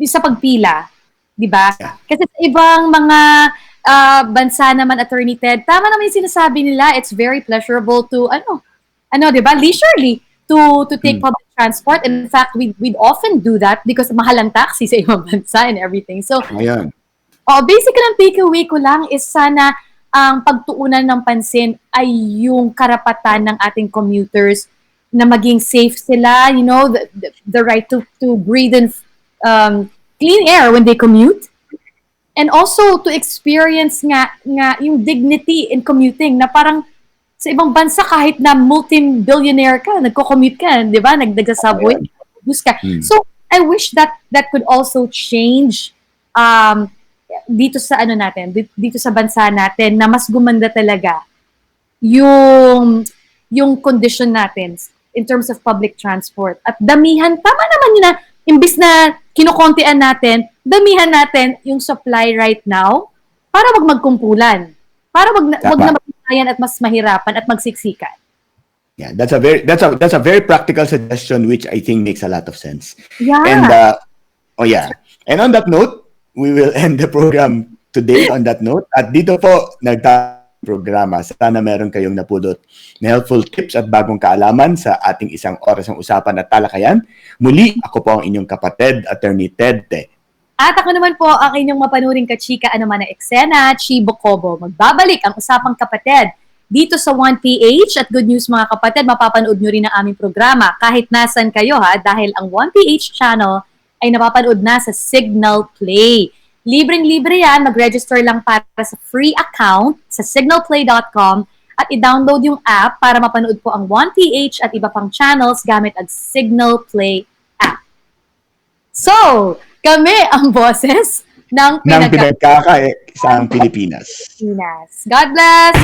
sa pagpila, di ba? Yeah. Kasi sa ibang mga bansa naman, Atty. Ted, tama naman yung sinasabi nila, it's very pleasurable to, di ba, leisurely to take public transport. In fact, we'd often do that because mahal ang taxi sa ibang bansa and everything. So, Ayan. basically, ang takeaway ko lang is sana ang pagtuunan ng pansin ay yung karapatan ng ating commuters na maging safe sila, the right to breathe in clean air when they commute, and also to experience nga yung dignity in commuting, na parang sa ibang bansa kahit na multi-billionaire ka, nagko-commute ka, di ba? Nagda-subway, bus ka. So I wish that could also change dito sa dito sa bansa natin, na mas gumanda talaga yung condition natin in terms of public transport. At damihan, tama naman yun na, imbis na kinukontian natin, damihan natin yung supply right now para wag magkumpulan. Para wag na magsayan at mas mahirapan at magsiksikan. Yeah, that's a very practical suggestion, which I think makes a lot of sense. Yeah. And and on that note, we will end the program today on that note. At dito po programa. Sana meron kayong napulot na helpful tips at bagong kaalaman sa ating isang oras ng usapan at talakayan. Muli, ako po ang inyong kapatid, Atty. Ted. At ako naman po ang inyong mapanuring kachika na eksena, Chi Bocobo. Magbabalik ang Usapang Kapa-Ted dito sa 1PH. At good news mga kapatid, mapapanood nyo rin ang aming programa kahit nasan kayo dahil ang 1PH channel ay napapanood na sa Signal Play. Libreng-libre yan, mag-register lang para sa free account sa signalplay.com at i-download yung app para mapanood po ang 1PH at iba pang channels gamit ang Signal Play app. So, kami ang boses ng Pinagkakaisang Pilipinas. God bless!